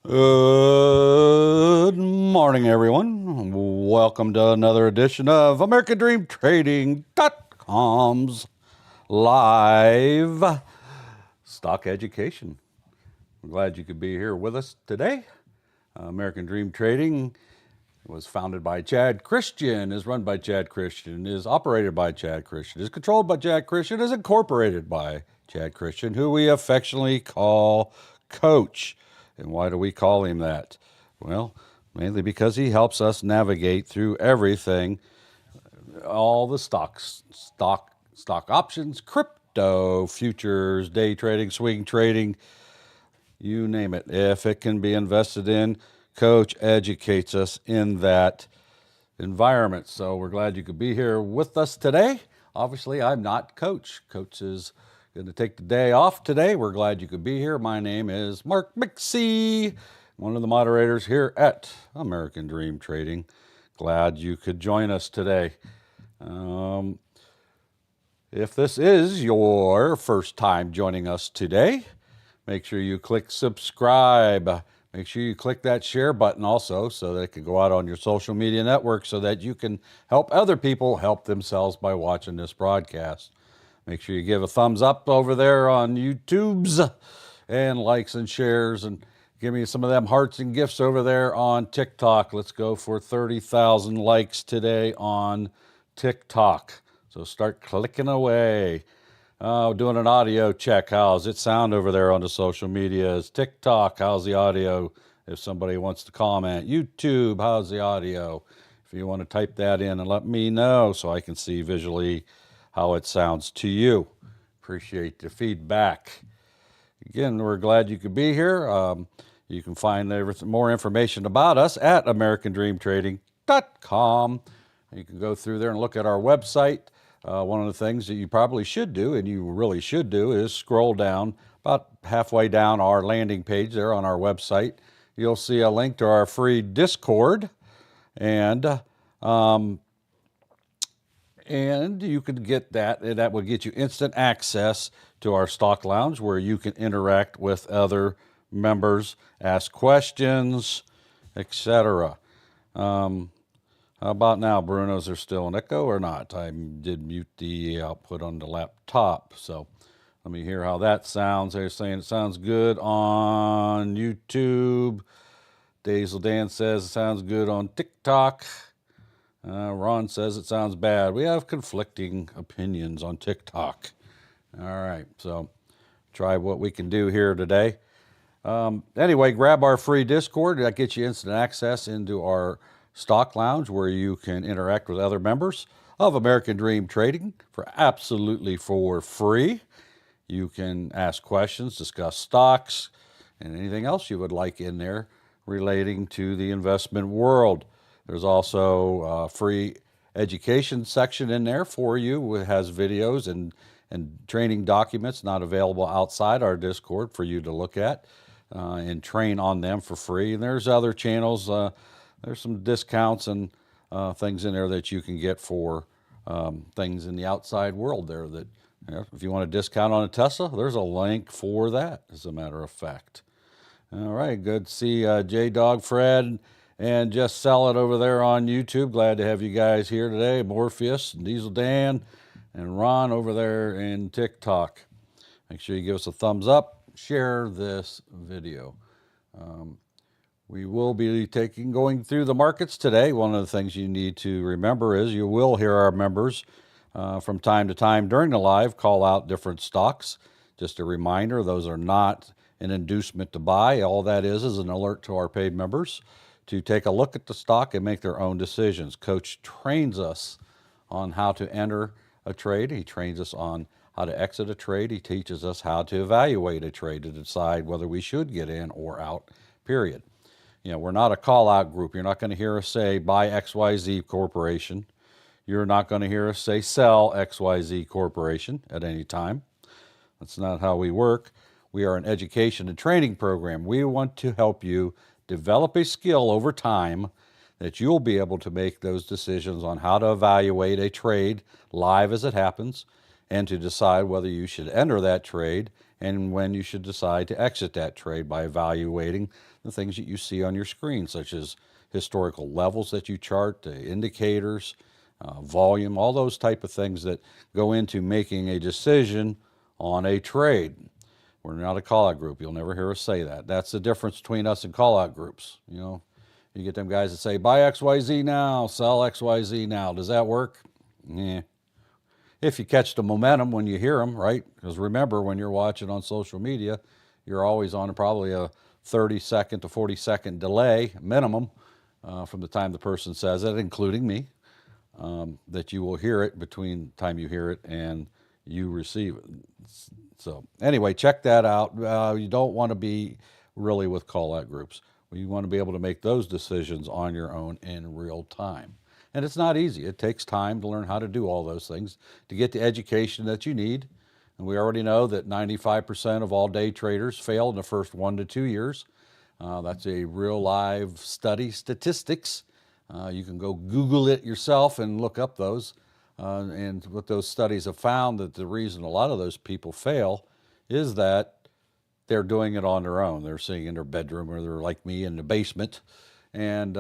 Good morning, everyone. Welcome to another edition of AmericanDreamTrading.com's live stock education. I'm glad you could be here with us today. American Dream Trading was founded by Chad Christian, is run by Chad Christian, is operated by Chad Christian, is controlled by Chad Christian, is incorporated by Chad Christian, who we affectionately call Coach. And why do we call him that? Well, mainly because he helps us navigate through everything, all the stocks, stock options, crypto, futures, day trading, swing trading, you name it. If it can be invested in, Coach educates us in that environment. So we're glad you could be here with us today. Obviously, I'm not Coach. Coach is going to take the day off today. We're glad you could be here. My name is Mark Mixie, one of the moderators here at American Dream Trading. Glad you could join us today. If this is your first time joining us today, make sure you click subscribe. Make sure you click that share button also so that it can go out on your social media network so that you can help other people help themselves by watching this broadcast. Make sure you give a thumbs up over there on YouTube's and likes and shares, and give me some of them hearts and gifts over there on TikTok. Let's go for 30,000 likes today on TikTok. So start clicking away. Doing an audio check. How's it sound over there on the social medias? TikTok, how's the audio? If somebody wants to comment. YouTube, how's the audio? If you want to type that in and let me know so I can see visually how it sounds to you. Appreciate the feedback. Again, we're glad you could be here. You can find more information about us at AmericanDreamTrading.com. You can go through there and look at our website. One of the things that you probably should do, and you really should do, is scroll down about halfway down our landing page there on our website. You'll see a link to our free Discord, and you can get that, and that will get you instant access to our stock lounge where you can interact with other members, ask questions, etc. How about now, Bruno? Is there still an echo or not? I did mute the output on the laptop, so let me hear how that sounds. They're saying it sounds good on YouTube. Dazel Dan says it sounds good on TikTok. Ron says it sounds bad. We have conflicting opinions on TikTok. All right, so try what we can do here today. Anyway, grab our free Discord. That gets you instant access into our stock lounge where you can interact with other members of American Dream Trading absolutely for free. You can ask questions, discuss stocks, and anything else you would like in there relating to the investment world. There's also a free education section in there for you. It has videos and training documents not available outside our Discord for you to look at and train on them for free. And there's other channels. There's some discounts and things in there that you can get for things in the outside world there that, if you want a discount on a Tesla, there's a link for that, as a matter of fact. All right, good to see J-Dog Fred and Just Sell It over there on YouTube. Glad to have you guys here today. Morpheus, Diesel Dan, and Ron over there in TikTok. Make sure you give us a thumbs up, share this video. We will be going through the markets today. One of the things you need to remember is you will hear our members from time to time during the live call out different stocks. Just a reminder, those are not an inducement to buy. All that is an alert to our paid members to take a look at the stock and make their own decisions. Coach trains us on how to enter a trade. He trains us on how to exit a trade. He teaches us how to evaluate a trade to decide whether we should get in or out, period. We're not a call-out group. You're not going to hear us say, buy XYZ Corporation. You're not going to hear us say, sell XYZ Corporation at any time. That's not how we work. We are an education and training program. We want to help you develop a skill over time that you'll be able to make those decisions on how to evaluate a trade live as it happens and to decide whether you should enter that trade and when you should decide to exit that trade by evaluating the things that you see on your screen, such as historical levels that you chart, the indicators, volume, all those type of things that go into making a decision on a trade. We're not a call-out group. You'll never hear us say that. That's the difference between us and call-out groups. You know, you get them guys that say, buy XYZ now, sell XYZ now. Does that work? Yeah. If you catch the momentum when you hear them, right? Because remember, when you're watching on social media, you're always on probably a 30-second to 40-second delay minimum from the time the person says it, including me, that you will hear it between the time you hear it and you receive it. So anyway, check that out. You don't want to be really with call-out groups. You want to be able to make those decisions on your own in real time. And it's not easy. It takes time to learn how to do all those things to get the education that you need. And we already know that 95% of all day traders fail in the first 1 to 2 years. That's a real live study statistics. You can go Google it yourself and look up those. And what those studies have found, that the reason a lot of those people fail is that they're doing it on their own. They're sitting in their bedroom, or they're like me in the basement, and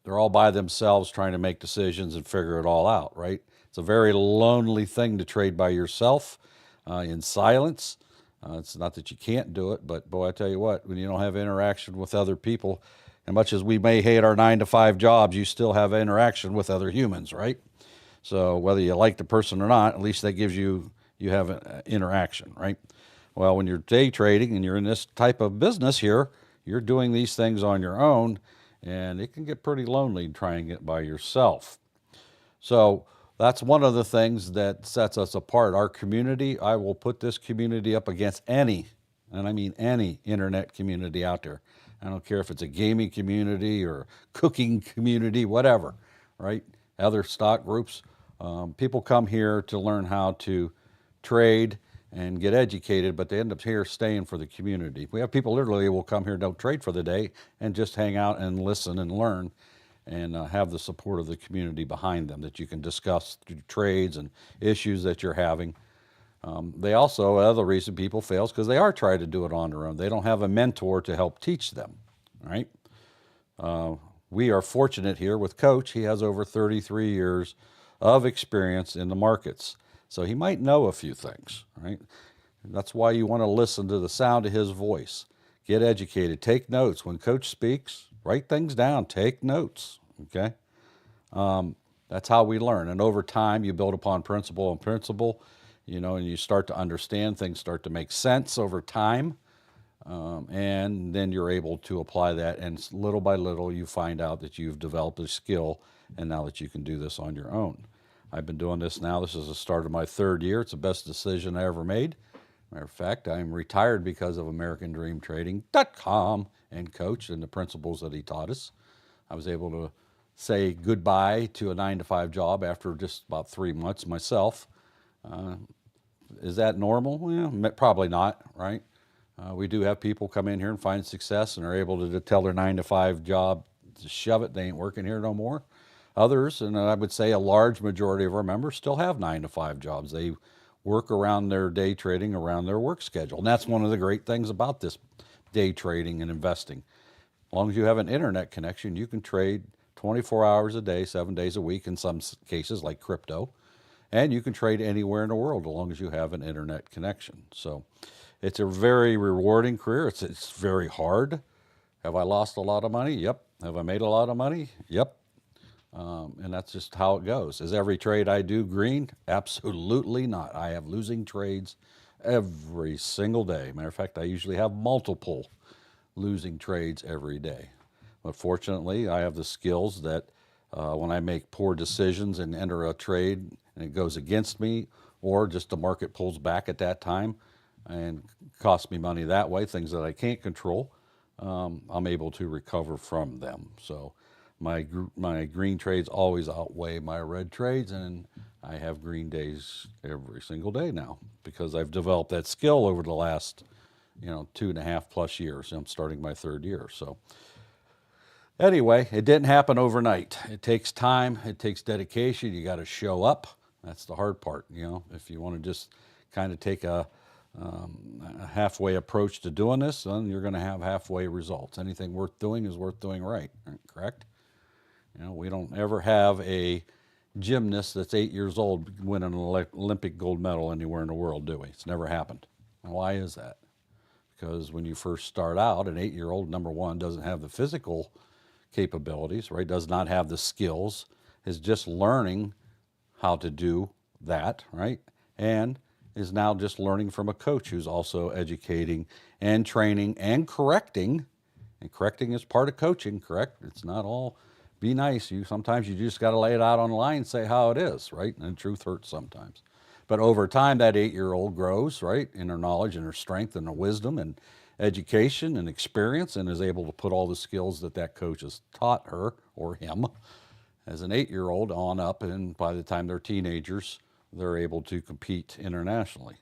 they're all by themselves trying to make decisions and figure it all out, right? It's a very lonely thing to trade by yourself in silence. It's not that you can't do it, but boy, I tell you what, when you don't have interaction with other people, and much as we may hate our 9-to-5 jobs, you still have interaction with other humans, right? So whether you like the person or not, at least that gives you have an interaction, right? Well, when you're day trading and you're in this type of business here, you're doing these things on your own, and it can get pretty lonely trying it by yourself. So that's one of the things that sets us apart. Our community, I will put this community up against any, and I mean any, internet community out there. I don't care if it's a gaming community or cooking community, whatever, right? Other stock groups. People come here to learn how to trade and get educated, but they end up here staying for the community. We have people literally will come here, don't trade for the day, and just hang out and listen and learn, and have the support of the community behind them that you can discuss trades and issues that you're having. They also, another reason people fail is because they are trying to do it on their own. They don't have a mentor to help teach them, right? We are fortunate here with Coach. He has over 33 years of experience in the markets. So he might know a few things, right? That's why you want to listen to the sound of his voice. Get educated. Take notes. When Coach speaks, write things down. Take notes, okay? That's how we learn. And over time, you build upon principle and principle, you know, and you start to understand things, start to make sense over time. And then you're able to apply that, and little by little you find out that you've developed a skill, and now that you can do this on your own. I've been doing this now. This is the start of my 3rd year. It's the best decision I ever made. Matter of fact, I'm retired because of AmericanDreamTrading.com and Coach and the principles that he taught us. I was able to say goodbye to a 9-to-5 job after just about 3 months myself. Is that normal? Well, probably not, right? We do have people come in here and find success and are able to tell their 9-to-5 job to shove it. They ain't working here no more. Others, and I would say a large majority of our members, still have 9-to-5 jobs. They work around their day trading, around their work schedule. And that's one of the great things about this day trading and investing. As long as you have an internet connection, you can trade 24 hours a day, 7 days a week in some cases, like crypto. And you can trade anywhere in the world as long as you have an internet connection. So it's a very rewarding career. It's very hard. Have I lost a lot of money? Yep. Have I made a lot of money? Yep. And that's just how it goes. Is every trade I do green? Absolutely not. I have losing trades every single day. Matter of fact, I usually have multiple losing trades every day. But fortunately, I have the skills that when I make poor decisions and enter a trade and it goes against me, or just the market pulls back at that time and costs me money that way, things that I can't control, I'm able to recover from them. So my green trades always outweigh my red trades, and I have green days every single day now because I've developed that skill over the last 2.5+ years. I'm starting my 3rd year. So anyway, it didn't happen overnight. It takes time. It takes dedication. You got to show up. That's the hard part. If you want to just kind of take a halfway approach to doing this, then you're going to have halfway results. Anything worth doing is worth doing right, correct? We don't ever have a gymnast that's 8 years old win an Olympic gold medal anywhere in the world, do we? It's never happened. And why is that? Because when you first start out, an 8-year-old, number one, doesn't have the physical capabilities, right? Does not have the skills, is just learning how to do that, right? And is now just learning from a coach who's also educating and training and correcting. And correcting is part of coaching, correct? It's not all be nice. Sometimes you just got to lay it out on the line and say how it is, right? And truth hurts sometimes. But over time, that 8-year-old grows, right, in her knowledge and her strength and her wisdom and education and experience, and is able to put all the skills that coach has taught her or him as an 8-year-old on up. And by the time they're teenagers, they're able to compete internationally.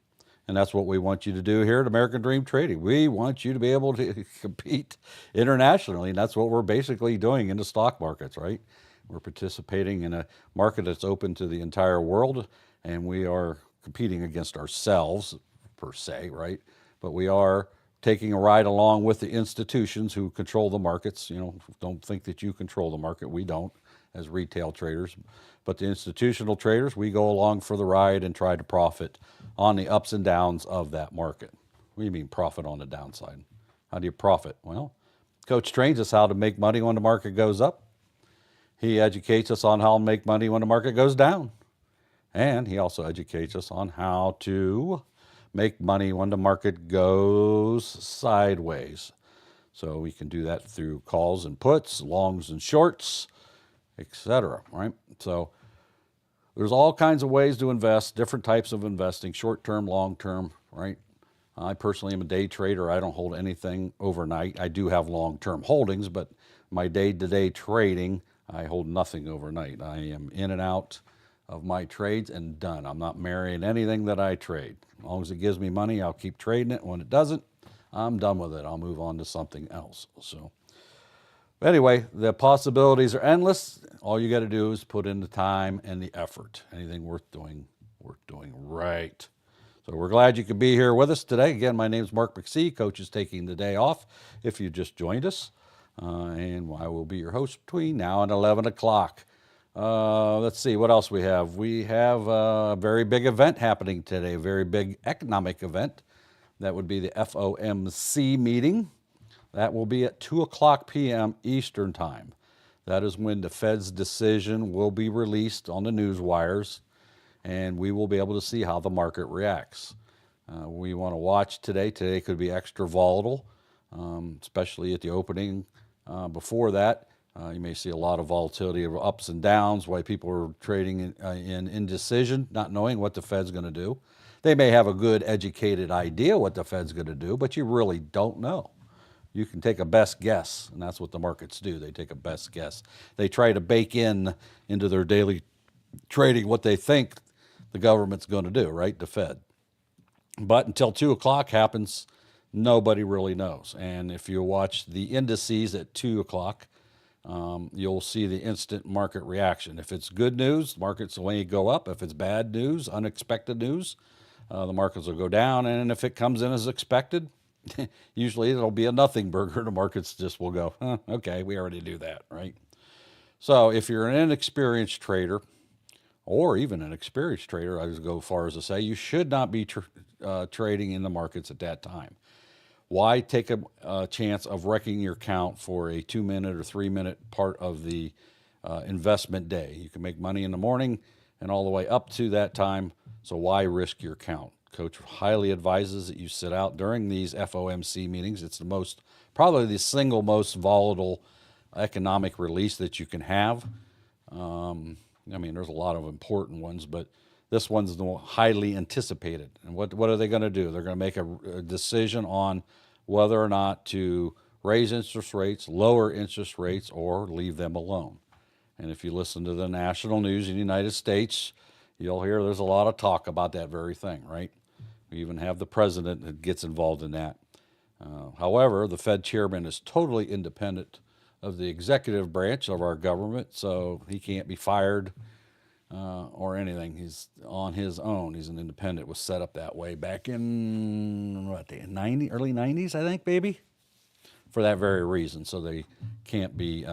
And that's what we want you to do here at American Dream Trading. We want you to be able to compete internationally, and that's what we're basically doing in the stock markets, right? We're participating in a market that's open to the entire world, and we are competing against ourselves, per se, right? But we are taking a ride along with the institutions who control the markets. Don't think that you control the market. We don't, as retail traders. But the institutional traders, we go along for the ride and try to profit on the ups and downs of that market. What do you mean profit on the downside? How do you profit? Well, Coach trains us how to make money when the market goes up. He educates us on how to make money when the market goes down. And he also educates us on how to make money when the market goes sideways. So we can do that through calls and puts, longs and shorts, etc. Right? So there's all kinds of ways to invest, different types of investing, short-term, long-term, right? I personally am a day trader. I don't hold anything overnight. I do have long-term holdings, but my day-to-day trading, I hold nothing overnight. I am in and out of my trades and done. I'm not marrying anything that I trade. As long as it gives me money, I'll keep trading it. When it doesn't, I'm done with it. I'll move on to something else. So anyway, the possibilities are endless. All you got to do is put in the time and the effort. Anything worth doing right. So we're glad you could be here with us today. Again, my name is Mark McSee. Coach is taking the day off if you just joined us. And I will be your host between now and 11 o'clock. Let's see what else we have. We have a very big event happening today, a very big economic event. That would be the FOMC meeting. That will be at 2 o'clock p.m. Eastern Time. That is when the Fed's decision will be released on the news wires, and we will be able to see how the market reacts. We want to watch today. Today could be extra volatile, especially at the opening. Before that, you may see a lot of volatility of ups and downs, why people are trading in indecision, not knowing what the Fed's going to do. They may have a good educated idea what the Fed's going to do, but you really don't know. You can take a best guess, and that's what the markets do. They take a best guess. They try to bake into their daily trading what they think the government's going to do, right? The Fed. But until 2 o'clock happens, nobody really knows. And if you watch the indices at 2 o'clock, you'll see the instant market reaction. If it's good news, markets will go up. If it's bad news, unexpected news, the markets will go down. And if it comes in as expected, usually it'll be a nothing burger. The markets just will go, okay, we already do that, right? So if you're an inexperienced trader, or even an experienced trader, I would go as far as to say you should not be trading in the markets at that time. Why take a chance of wrecking your count for a 2-minute or 3-minute part of the investment day? You can make money in the morning and all the way up to that time, so why risk your count? Coach highly advises that you sit out during these FOMC meetings. It's probably the single most volatile economic release that you can have. There's a lot of important ones, but this one's the most highly anticipated. And what are they going to do? They're going to make a decision on whether or not to raise interest rates, lower interest rates, or leave them alone. And if you listen to the national news in the United States, you'll hear there's a lot of talk about that very thing, right? We even have the president that gets involved in that. However, the Fed chairman is totally independent of the executive branch of our government, so he can't be fired. or anything. He's on his own. He's an independent. Was set up that way back in what the early 90s, I think, baby, for that very reason. So they can't be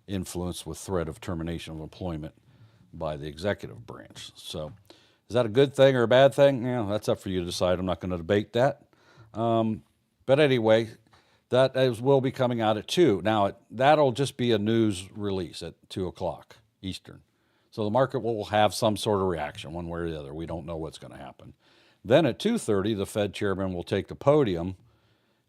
influenced with threat of termination of employment by the executive branch. So is that a good thing or a bad thing? Yeah, that's up for you to decide. I'm not going to debate that. But anyway, will be coming out at 2. Now, that'll just be a news release at 2 o'clock Eastern. So the market will have some sort of reaction one way or the other. We don't know what's going to happen. Then at 2:30, the Fed chairman will take the podium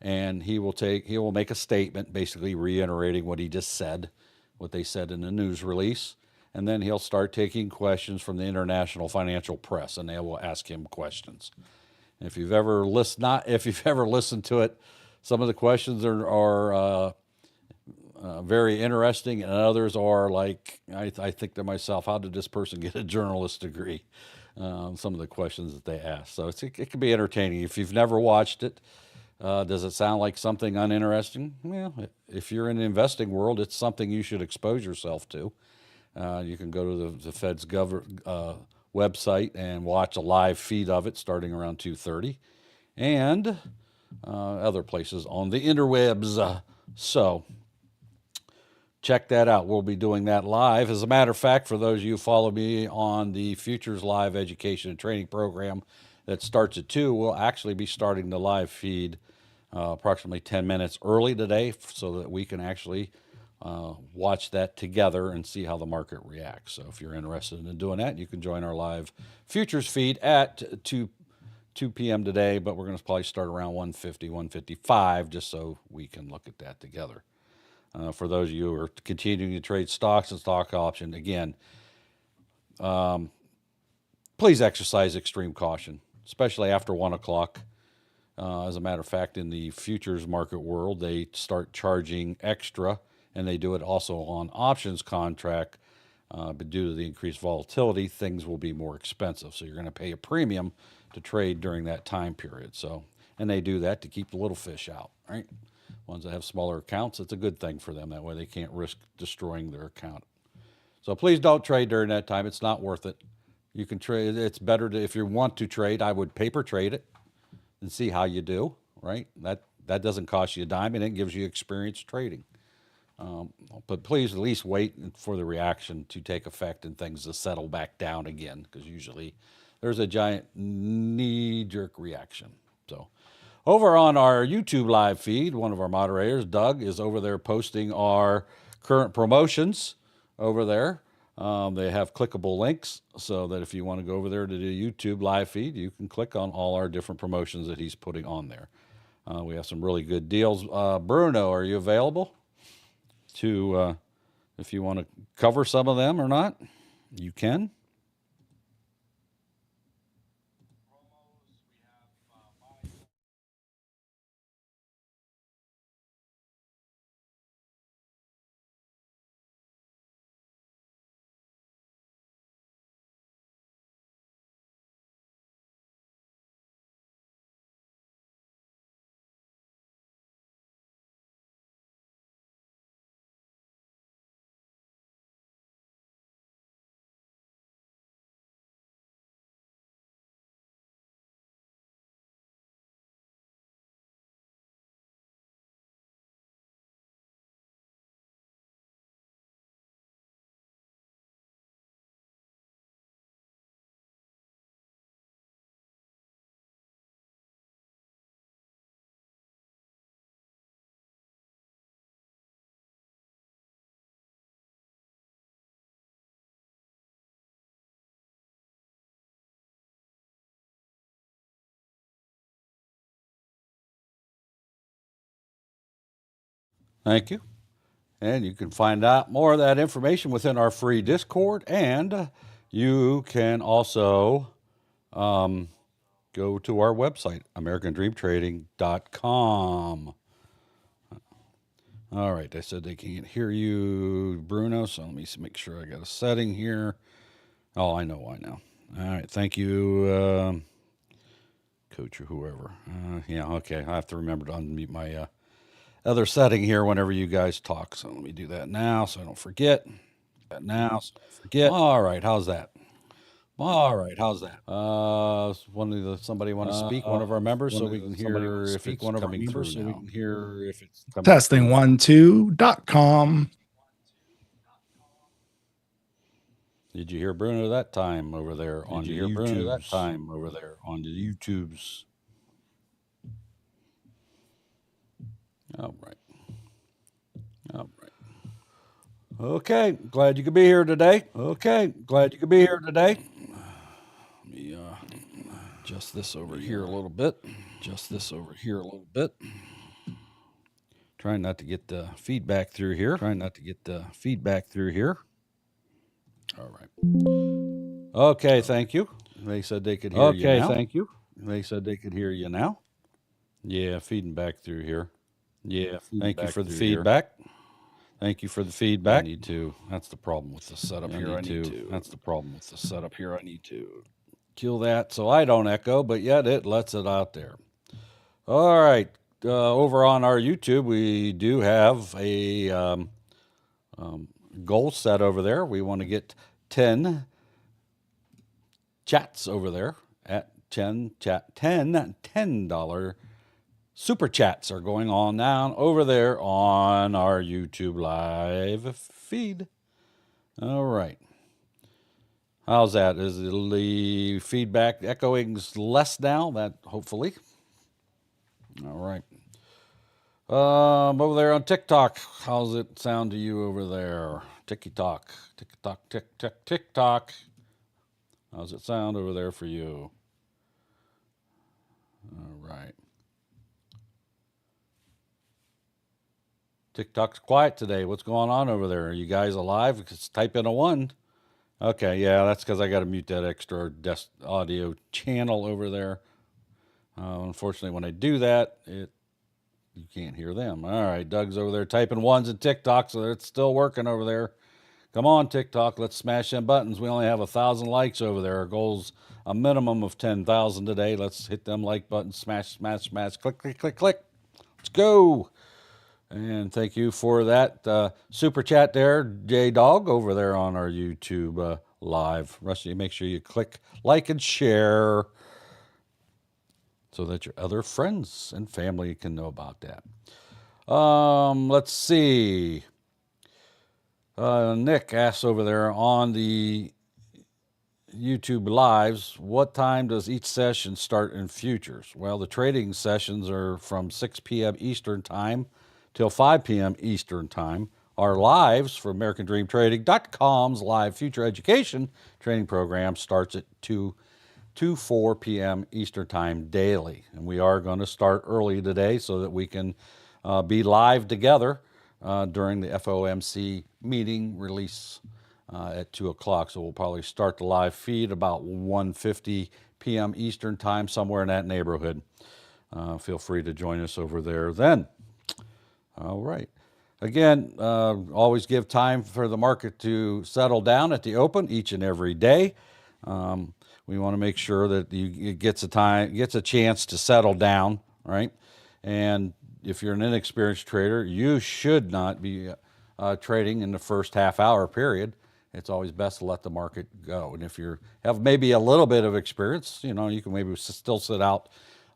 and he will make a statement basically reiterating what he just said, what they said in the news release. And then he'll start taking questions from the international financial press, and they will ask him questions. If you've ever listened to it, some of the questions are very interesting, and others are like, I think to myself, how did this person get a journalist degree? Some of the questions that they ask. So it can be entertaining. If you've never watched it, does it sound like something uninteresting? Well, if you're in the investing world, it's something you should expose yourself to. You can go to the Fed's website and watch a live feed of it starting around 2:30, and other places on the interwebs. So check that out. We'll be doing that live. As a matter of fact, for those of you who follow me on the Futures Live Education and Training Program that starts at 2, we'll actually be starting the live feed approximately 10 minutes early today so that we can actually watch that together and see how the market reacts. So if you're interested in doing that, you can join our live futures feed at 2 p.m. today, but we're going to probably start around 1:50, 1:55 just so we can look at that together. For those of you who are continuing to trade stocks and stock options, again, please exercise extreme caution, especially after 1 o'clock. As a matter of fact, in the futures market world, they start charging extra, and they do it also on options contract. But due to the increased volatility, things will be more expensive. So you're going to pay a premium to trade during that time period. So, and they do that to keep the little fish out, right? Ones that have smaller accounts, it's a good thing for them. That way they can't risk destroying their account. So please don't trade during that time. It's not worth it. You can trade. It's better to, if you want to trade, I would paper trade it and see how you do, right? That doesn't cost you a dime, and it gives you experience trading. But please at least wait for the reaction to take effect and things to settle back down again, because usually there's a giant knee-jerk reaction. So over on our YouTube live feed, one of our moderators, Doug, is over there posting our current promotions over there. They have clickable links so that if you want to go over there to the YouTube live feed, you can click on all our different promotions that he's putting on there. We have some really good deals. Bruno, are you available to, if you want to cover some of them or not? You can. Thank you. And you can find out more of that information within our free Discord. And you can also go to our website, AmericanDreamTrading.com. All right, they said they can't hear you, Bruno, so let me make sure I got a setting here. Oh, I know why now. All right, thank you, coach or whoever. Yeah, okay, I have to remember to unmute my other setting here whenever you guys talk. So let me do that now so I don't forget. All right, how's that? All right, how's that? Somebody want to speak? One of our members, so we can hear if it's coming through now. Testing 1, 2.com. Did you hear Bruno that time over there on the YouTubes? All right. Okay, glad you could be here today. Let me adjust this over here a little bit. Trying not to get the feedback through here. All right. Okay, thank you. They said they could hear you now. Yeah, feeding back through here. Thank you for the feedback. I need to. That's the problem with the setup here. I need to kill that so I don't echo, but yet it lets it out there. All right. Over on our YouTube, we do have a goal set over there. We want to get 10 chats over there at $10 super chats are going on now over there on our YouTube live feed. All right. How's that? Is the feedback echoing less now? That hopefully. All right. Over there on TikTok, how's it sound to you over there? TikTok. How's it sound over there for you? All right. TikTok's quiet today. What's going on over there? Are you guys alive? Just type in a 1. Okay, yeah, that's because I got to mute that extra audio channel over there. Unfortunately, when I do that, you can't hear them. All right, Doug's over there typing 1s in TikTok, so it's still working over there. Come on, TikTok, let's smash them buttons. We only have 1,000 likes over there. Our goal's a minimum of 10,000 today. Let's hit them like buttons. Smash, click. Let's go. And thank you for that super chat there, J-Dog, over there on our YouTube live. Rusty, make sure you click like and share so that your other friends and family can know about that. Let's see. Nick asks over there on the YouTube lives, what time does each session start in futures? Well, the trading sessions are from 6 p.m. Eastern Time till 5 p.m. Eastern Time. Our lives for AmericanDreamTrading.com's live future education training program starts at 2 to 4 p.m. Eastern Time daily. And we are going to start early today so that we can be live together during the FOMC meeting release at 2 o'clock. So we'll probably start the live feed about 1:50 p.m. Eastern Time, somewhere in that neighborhood. Feel free to join us over there then. All right. Again, always give time for the market to settle down at the open each and every day. We want to make sure that it gets a chance to settle down, right? And if you're an inexperienced trader, you should not be trading in the first half-hour period. It's always best to let the market go. And if you have maybe a little bit of experience, you can maybe still sit out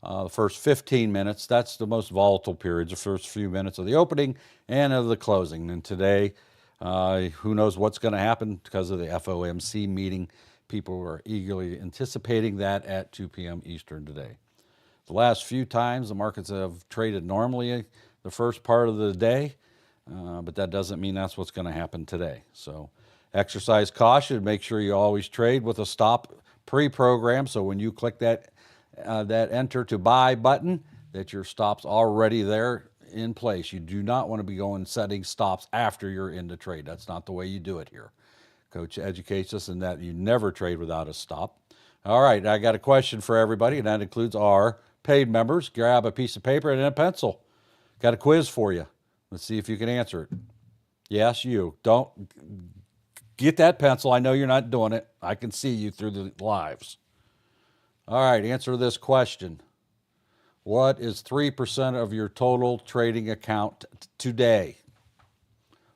the first 15 minutes. That's the most volatile periods, the first few minutes of the opening and of the closing. And today, who knows what's going to happen because of the FOMC meeting. People are eagerly anticipating that at 2 p.m. Eastern today. The last few times the markets have traded normally the first part of the day, but that doesn't mean that's what's going to happen today. So exercise caution. Make sure you always trade with a stop pre-program. So when you click that enter to buy button, that your stop's already there in place. You do not want to be going setting stops after you're in the trade. That's not the way you do it here. Coach educates us in that you never trade without a stop. All right, I got a question for everybody, and that includes our paid members. Grab a piece of paper and a pencil. Got a quiz for you. Let's see if you can answer it. Yes, you. Don't get that pencil. I know you're not doing it. I can see you through the lives. All right, answer this question. What is 3% of your total trading account today?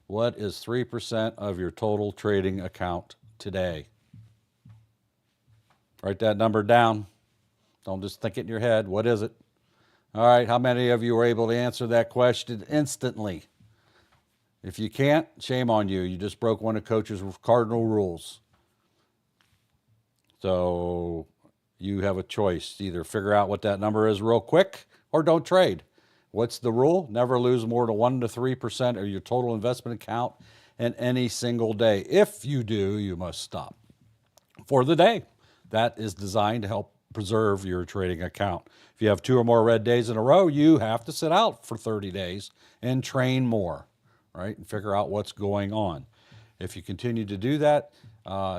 What is 3% of your total trading account today? Write that number down. Don't just think it in your head. What is it? All right, how many of you were able to answer that question instantly? If you can't, shame on you. You just broke one of Coach's cardinal rules. So you have a choice. Either figure out what that number is real quick or don't trade. What's the rule? Never lose more than 1 to 3% of your total investment account in any single day. If you do, you must stop for the day. That is designed to help preserve your trading account. If you have 2 or more red days in a row, you have to sit out for 30 days and train more, right? And figure out what's going on. If you continue to do that,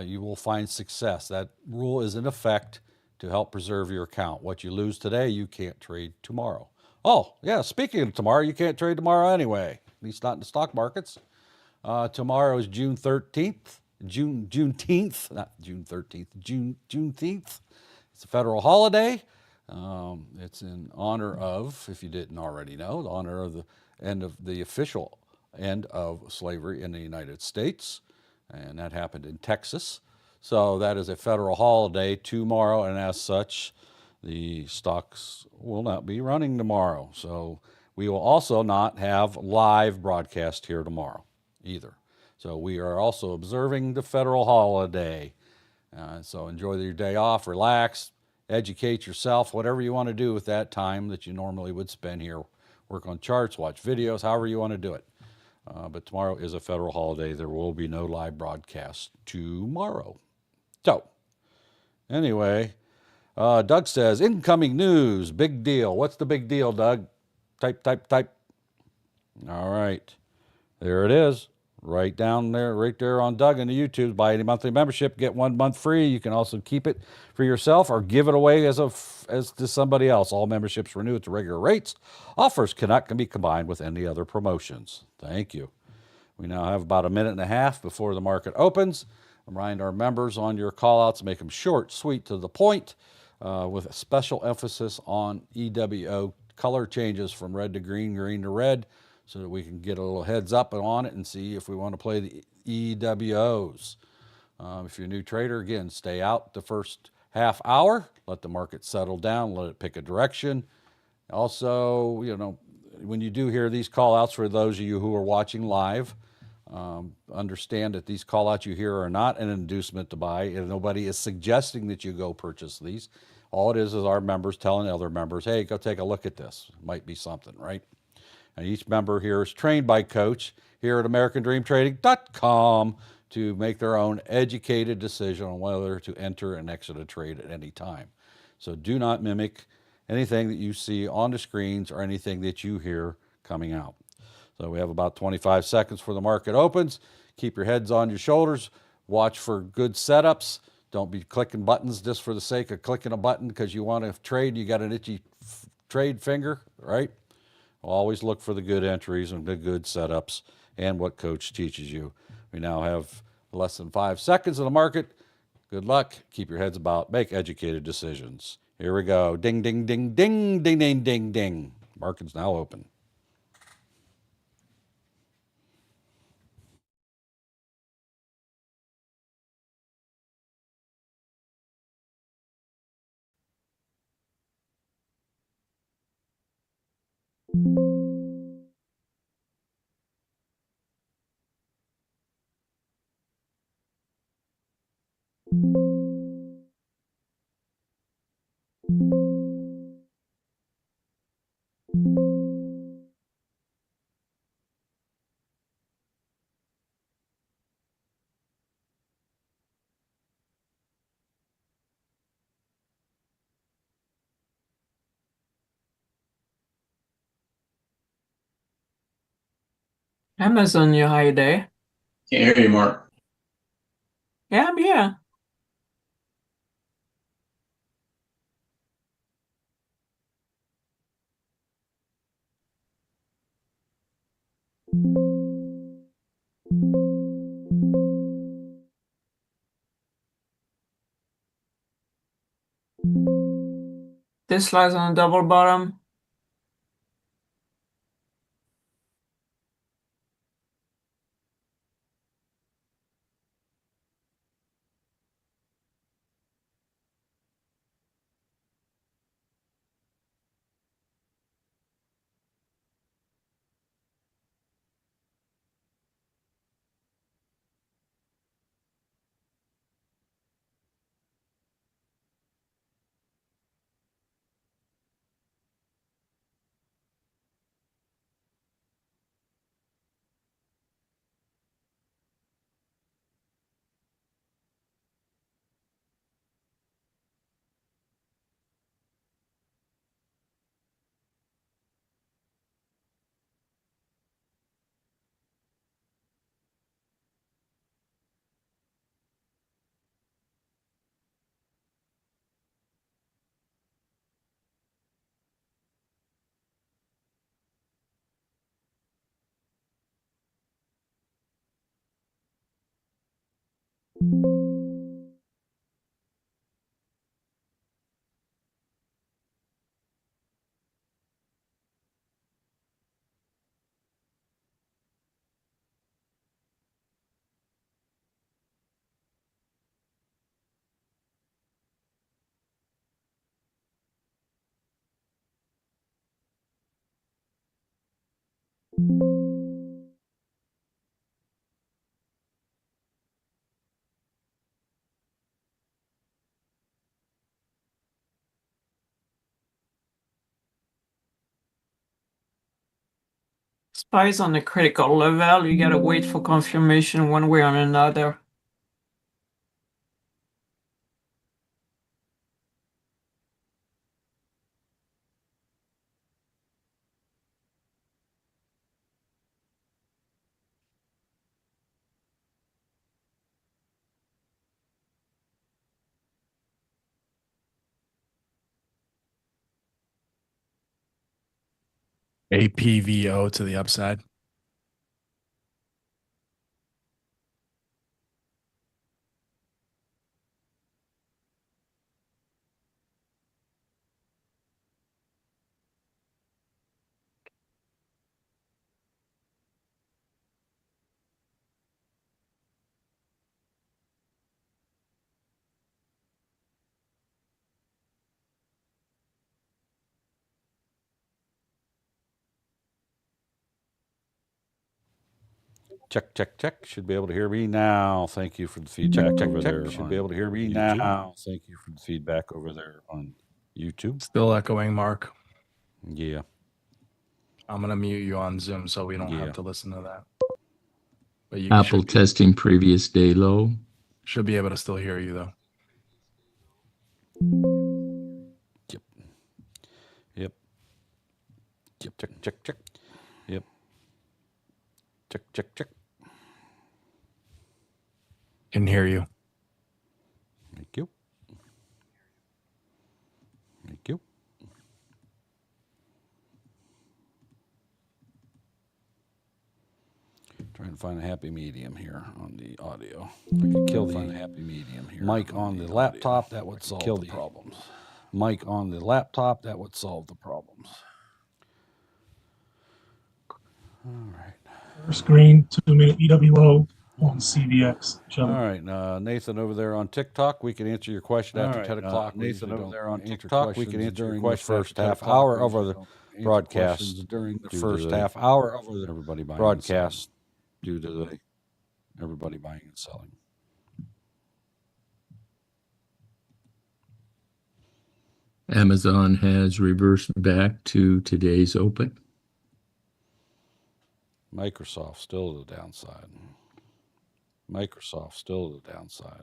you will find success. That rule is in effect to help preserve your account. What you lose today, you can't trade tomorrow. Oh, yeah, speaking of tomorrow, you can't trade tomorrow anyway, at least not in the stock markets. Tomorrow is June 13th, Juneteenth, not June 13th, Juneteenth. It's a federal holiday. It's in honor of, if you didn't already know, the honor of the end of the official end of slavery in the United States. And that happened in Texas. So that is a federal holiday tomorrow, and as such, the stocks will not be running tomorrow. So we will also not have live broadcast here tomorrow either. So we are also observing the federal holiday. So enjoy your day off, relax, educate yourself, whatever you want to do with that time that you normally would spend here. Work on charts, watch videos, however you want to do it. But tomorrow is a federal holiday. There will be no live broadcast tomorrow. So, anyway, Doug says, incoming news, big deal. What's the big deal, Doug? Type, type, type. All right. There it is. Right down there, right there on Doug in the YouTube. Buy any monthly membership, get 1 month free. You can also keep it for yourself or give it away as to somebody else. All memberships renew at the regular rates. Offers can be combined with any other promotions. Thank you. We now have about a minute and a half before the market opens. Remind our members on your call-outs, make them short, sweet, to the point, with a special emphasis on EWO color changes from red to green, green to red, so that we can get a little heads up on it and see if we want to play the EWOs. If you're a new trader, again, stay out the first half hour, let the market settle down, let it pick a direction. Also, when you do hear these call outs, for those of you who are watching live, understand that these call outs you hear are not an inducement to buy, and nobody is suggesting that you go purchase these. All it is our members telling other members, hey, go take a look at this. Might be something, right? And each member here is trained by Coach here at AmericanDreamTrading.com to make their own educated decision on whether to enter and exit a trade at any time. So do not mimic anything that you see on the screens or anything that you hear coming out. So we have about 25 seconds before the market opens. Keep your heads on your shoulders. Watch for good setups. Don't be clicking buttons just for the sake of clicking a button because you want to trade. You got an itchy trade finger, right? Always look for the good entries and the good setups and what Coach teaches you. We now have less than 5 seconds in the market. Good luck. Keep your heads about. Make educated decisions. Here we go. Ding, ding, ding, ding, ding, ding, ding, ding. Market's now open. Amazon, how you there? Can't hear you, Mark. Yeah, I'm here. This slides on a double bottom. Spies on the critical level, you gotta wait for confirmation one way or another. APVO to the upside. Check, check, check. Should be able to hear me now. Thank you for the feedback over there. Should be able to hear me now. Thank you for the feedback over there on YouTube. Still echoing, Mark. Yeah. I'm going to mute you on Zoom so we don't have to listen to that. But you Apple testing previous day low. should be able to still hear you, though. Yep. Yep. Yep. Check, check, check. Yep. Check, check, check. Can hear you. Thank you. Thank you. Trying to find a happy medium here on the audio. I could kill the happy medium here. Mic on the laptop, that would solve the problems. Mic on the laptop, that would solve the problems. All right. Screen 2-minute EWO on CVX. All right, Nathan over there on TikTok, we can answer your question after 10 o'clock. Nathan over there on TikTok, we can answer your question first half hour over the broadcast during the first half hour over the everybody broadcast due to the everybody buying and selling. Amazon has reversed back to today's open. Microsoft still to the downside. Microsoft still to the downside.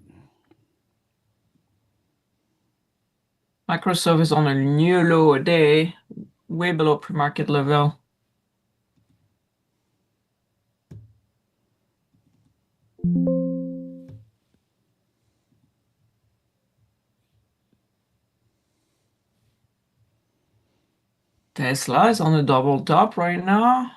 Microsoft is on a new low a day, way below pre-market level. Tesla is on a double top right now.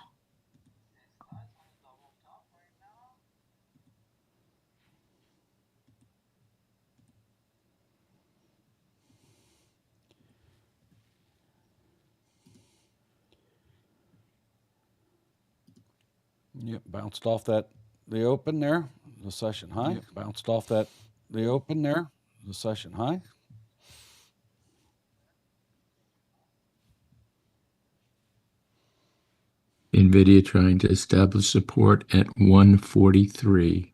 Yep, bounced off that the open there, the session high. Yep, bounced off that the open there, the session high. NVIDIA trying to establish support at 143.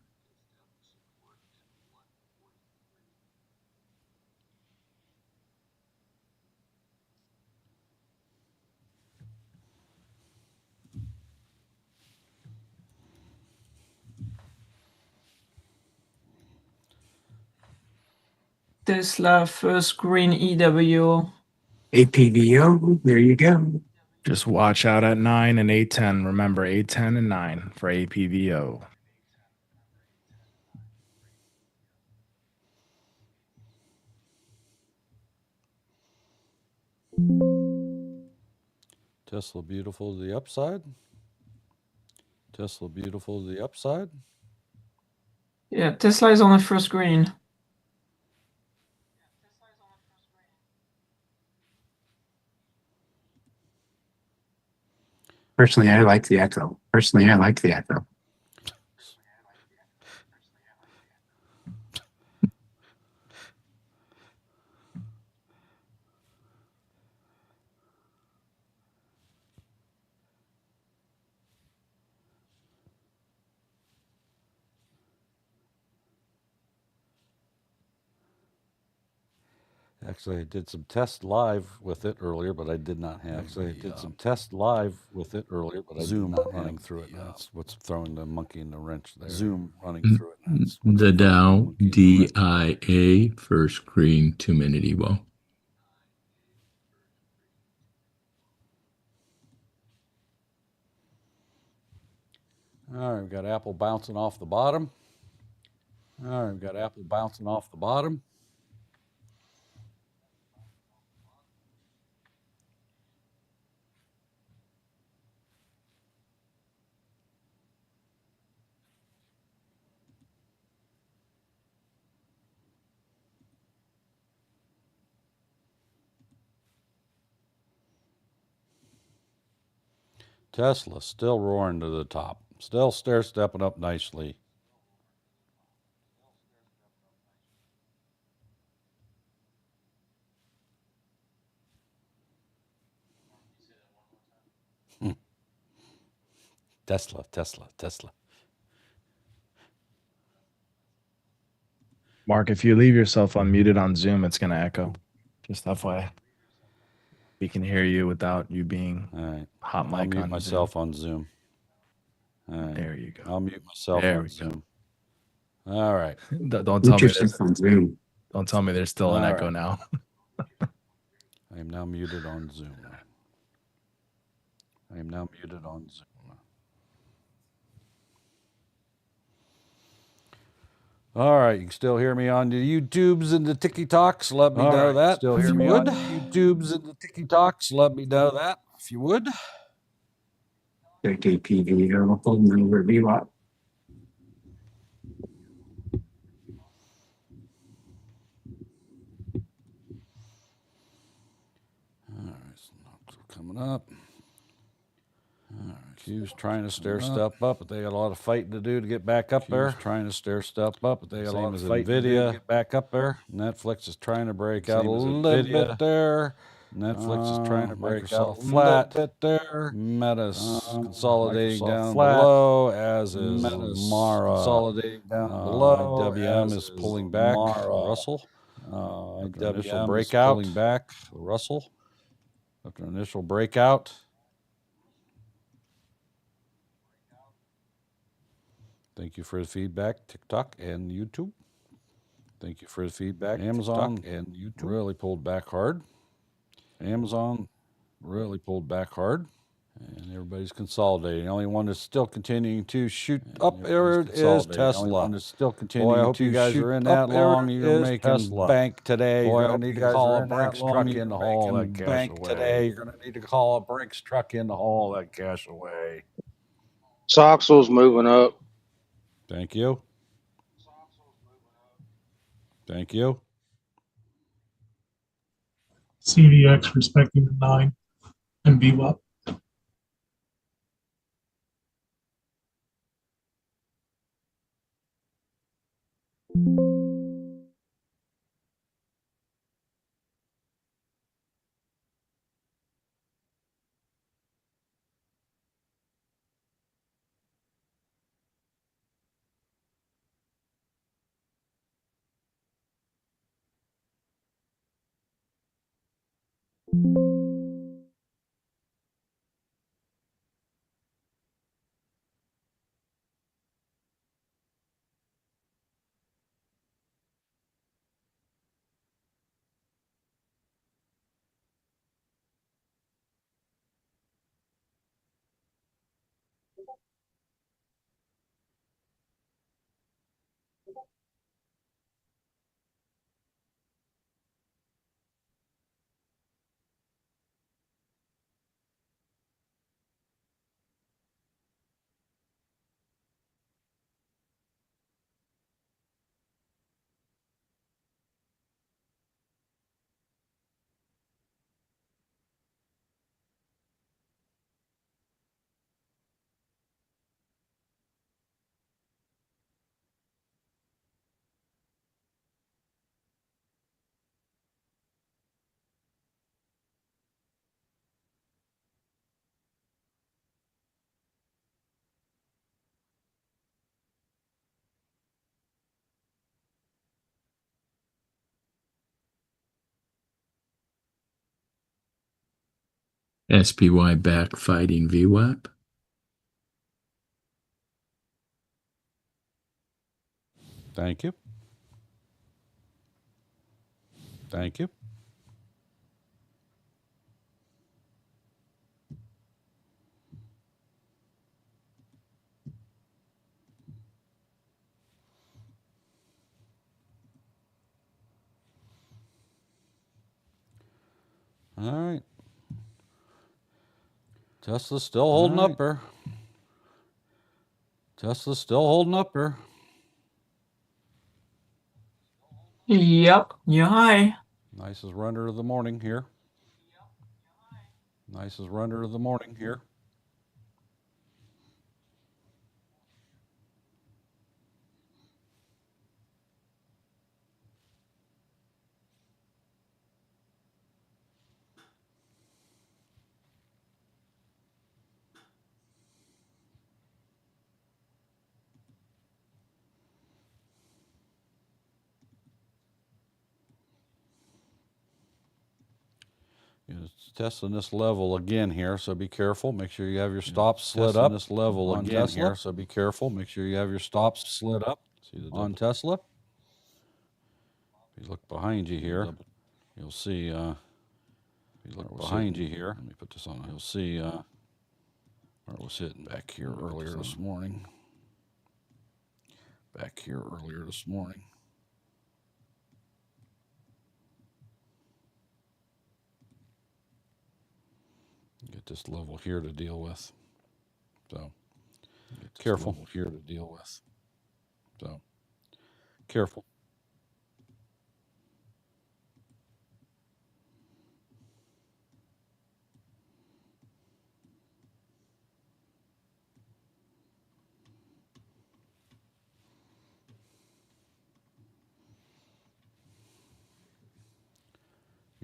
Tesla first green EW. APVO, there you go. Just watch out at 9 and 810. Remember, 810 and 9 for APVO. Tesla beautiful to the upside. Tesla beautiful to the upside. Yeah, Tesla is on the first screen. Personally, I like the echo. Personally, I like the echo. Actually, I did some tests live with it earlier, but I did not have. Actually, I did some tests live with it earlier, but Zoom running through it. That's what's throwing the monkey in the wrench there. Zoom running through it. That's what's The throwing the Dow monkey in the wrench. DIA first screen 2-minute evo. All right, we've got Apple bouncing off the bottom. All right, we've got Apple bouncing off the bottom. Tesla still roaring to the top. Still stair stepping up nicely. Tesla, Tesla, Tesla. Mark, if you leave yourself unmuted on Zoom, it's gonna echo. Just FYI. We can hear you without you being All right. hot I'll mic mute on myself Zoom. on Zoom. All right. There you go. I'll mute myself There on we go. Zoom. All right. Don't tell me Mute there's yourself on Zoom. don't tell me there's still an All echo right. now. I am now muted on Zoom. I am now muted on Zoom. All right, you can still hear me on the YouTubes and the TikToks. Let me know that. Still hear me on the YouTubes and the TikToks. Let me know that if you would. Check APVO, holding over VWAP. All right, so coming up. All right, Q's trying to stair step up, but they got a lot of fighting to do to get back up there. Trying to stair step up, but they got a lot of fighting to do to get back up there. Netflix is trying to break out a little bit there. Netflix is trying to break out a little bit there. Meta's consolidating down below, as is Mara. Consolidating down below. IWM is pulling back. Russell. After initial breakout, pulling back. Russell. After initial breakout. Thank you for the feedback, TikTok and YouTube. Thank you for the feedback. Amazon TikTok and YouTube really pulled back hard. Amazon really pulled back hard. And everybody's consolidating. The only one that's still continuing to shoot up there is Tesla. The only one that's still continuing. Boy, I hope you guys are in that long. You're making bank today. Boy, I hope you guys are in that long. You're making bank today. You're going to need to call a Brinks truck in to haul that cash away. Soxel's moving up. Thank you. Thank you. CVX respecting the 9 and VWAP. SPY back fighting VWAP. Thank you. Thank you. All right. Tesla's still holding up there. Tesla's still holding up there. Yep, you're high. Nicest runner of the morning here. Nicest runner of the morning here. It's testing this level again here, so be careful. Make sure you have your stops slid up. This level again here, so be careful. Make sure you have your stops slid up. See the on Tesla. If you look behind you here, you'll see. If you look behind you here, let me put this on. You'll see where it was hitting back here earlier this morning. Back here earlier this morning. Get this level here to deal with. So careful here to deal with. So careful.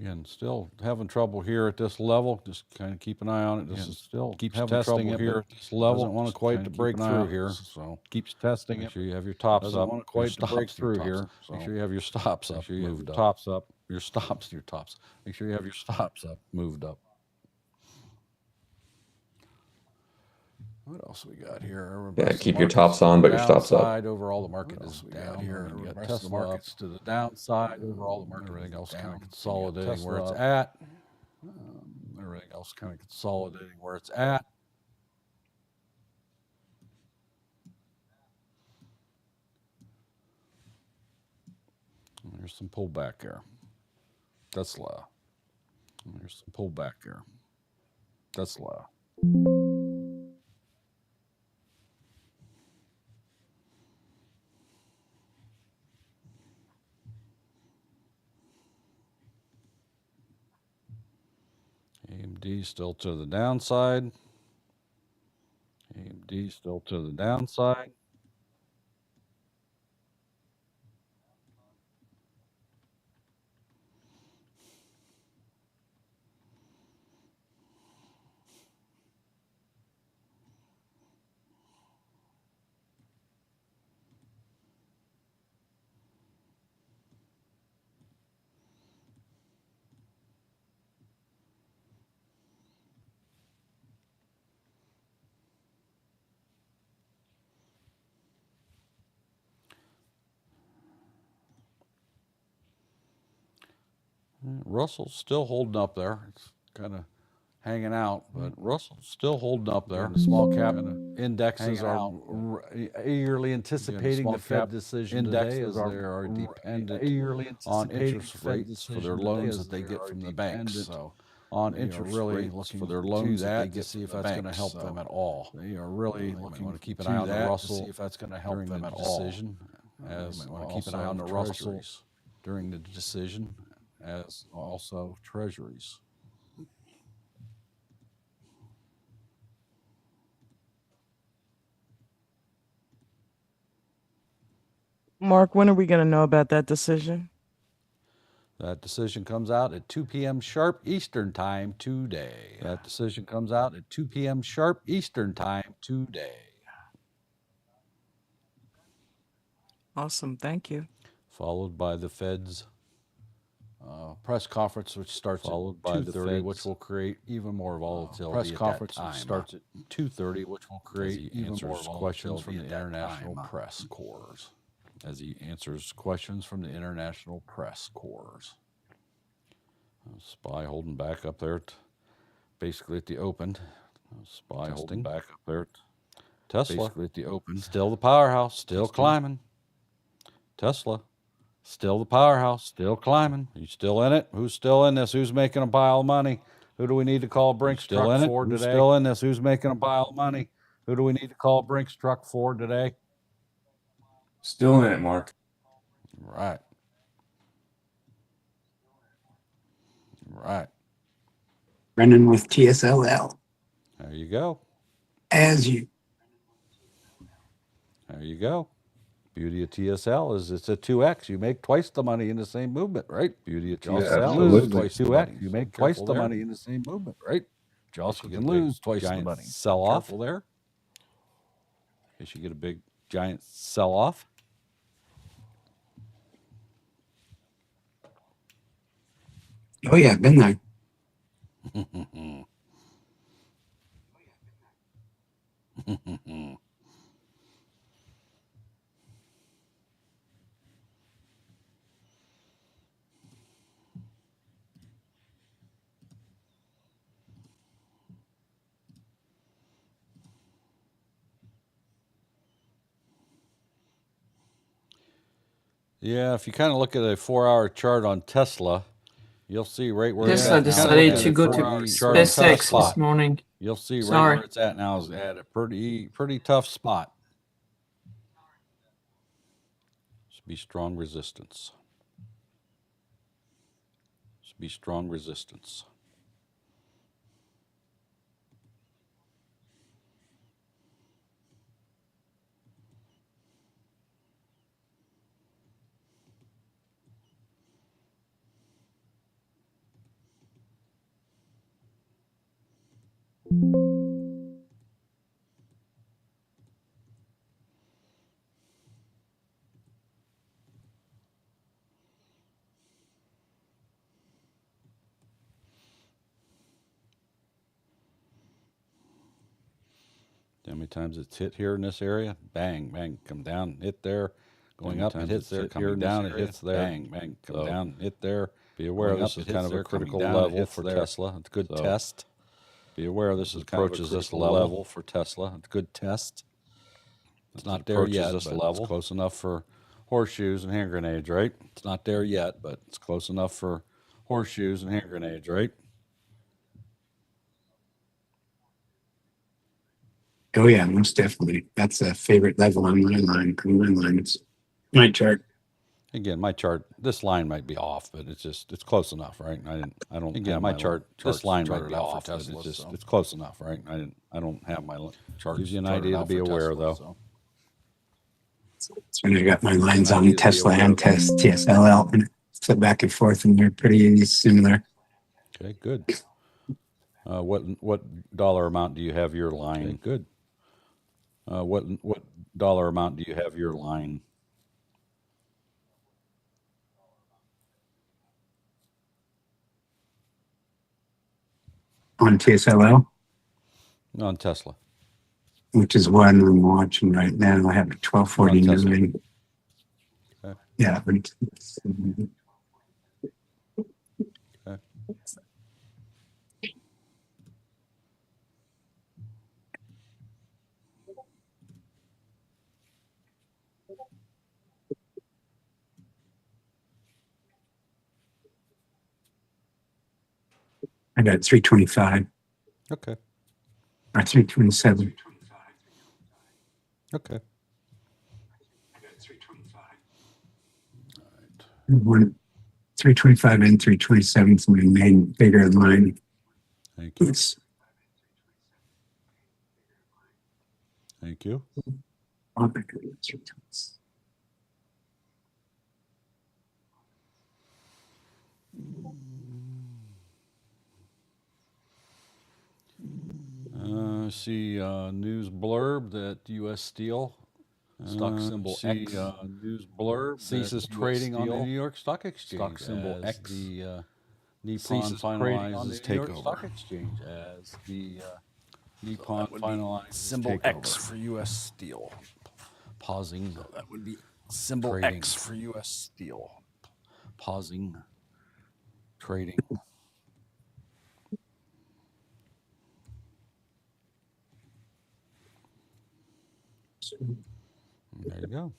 Again, still having trouble here at this level. Just kind of keep an eye on it. This is still keeps testing it here at this level. Doesn't want to quite to break through here, so keeps testing it. Make sure you have your tops up. Doesn't want to quite to break through here. Make sure you have your stops up. Make sure you have your tops up. Your stops, your tops. Make sure you have your stops up, moved up. What else we got here? Yeah, keep your tops on, but your stops up. Overall, the market is down here. You got Tesla markets to the downside. Overall, the market, everything else kind of consolidating where it's at. Everything else kind of consolidating where it's at. There's some pullback there. Tesla. There's some pullback there. Tesla. AMD still to the downside. AMD still to the downside. Russell's still holding up there. It's kind of hanging out, but Russell's still holding up there. The small cap indexes are eagerly anticipating the Fed decision today as they are dependent on interest rates for their loans that they get from the banks. So on interest really looking for their loans that they get to see if that's going to help them at all. They are really looking to keep an eye on the Russell to see if that's going to help them at all. As want to keep an eye on the Russell during the decision, as also treasuries. Mark, when are we going to know about that decision? That decision comes out at 2 p.m. sharp Eastern time today. That decision comes out at 2 p.m. sharp Eastern time today. Awesome. Thank you. Followed by the Fed's Press conference, which starts followed by 2:30, which will create even more volatility. Press conference starts at 2:30, which will create even more questions from the international press corps. As he answers questions from the international press corps. Spy holding back up there, basically at the open. Spy holding back up there. Tesla, basically at the open. Still the powerhouse, still climbing. Tesla, still the powerhouse, still climbing. Are you still in it? Who's still in this? Who's making a pile of money? Who do we need to call Brinks Truck Ford today? Who's still in this? Who's making a pile of money? Who do we need to call Brinks Truck Ford today? Still in it, Mark. Right. Right. Running with TSLL. There you go. As you. There you go. Beauty of TSL is it's a 2x. You make twice the money in the same movement, right? Beauty of TSL is twice 2x. You make twice the money in the same movement, right? You also can lose twice the money. Sell off there. In case you get a big giant sell off. Oh yeah, been there. Yeah, if you kind of look at a 4-hour chart on Tesla, you'll see right where Tesla decided to go to SpaceX this morning. You'll see right where it's at now is at a pretty tough spot. Should be strong resistance. Should be strong resistance. How many times it's hit here in this area? Bang, bang, come down, hit there. Going up, it hits there. Coming down, it hits there. Bang, bang, come down, hit there. Be aware this is kind of a critical level for Tesla. It's a good test. Be aware this approaches this level for Tesla. It's a good test. It's not there yet, but it's close enough for horseshoes and hand grenades, right? It's not there yet, but it's close enough for horseshoes and hand grenades, right? Oh yeah, most definitely. That's a favorite level on my line. It's my chart. Again, my chart, this line might be off, but it's close enough, right? I don't. Again, my chart, this line might be off, but it's close enough, right? I don't have my chart. Gives you an idea to be aware, though. That's when I got my lines on Tesla and TSLL and flip back and forth, and they're pretty similar. Okay, good. What dollar amount do you have your line? Okay, good. What dollar amount do you have your line? On TSLL? On Tesla. Which is what I'm watching right now. I have a 1249. Okay. Yeah. Okay. I got 325. Okay. Or 327. Okay. One 325 and 327 is my main bigger line. Thank you. Yes. Thank you. I see news blurb that U.S. Steel Stock symbol X. News blurb ceases trading on the New York Stock Exchange. Stock symbol X. The Nippon finalizes New York Stock Exchange as the Nippon finalizes symbol X for U.S. Steel. Pausing. So that would be symbol trading. X for U.S. Steel. Pausing. Trading. There you go.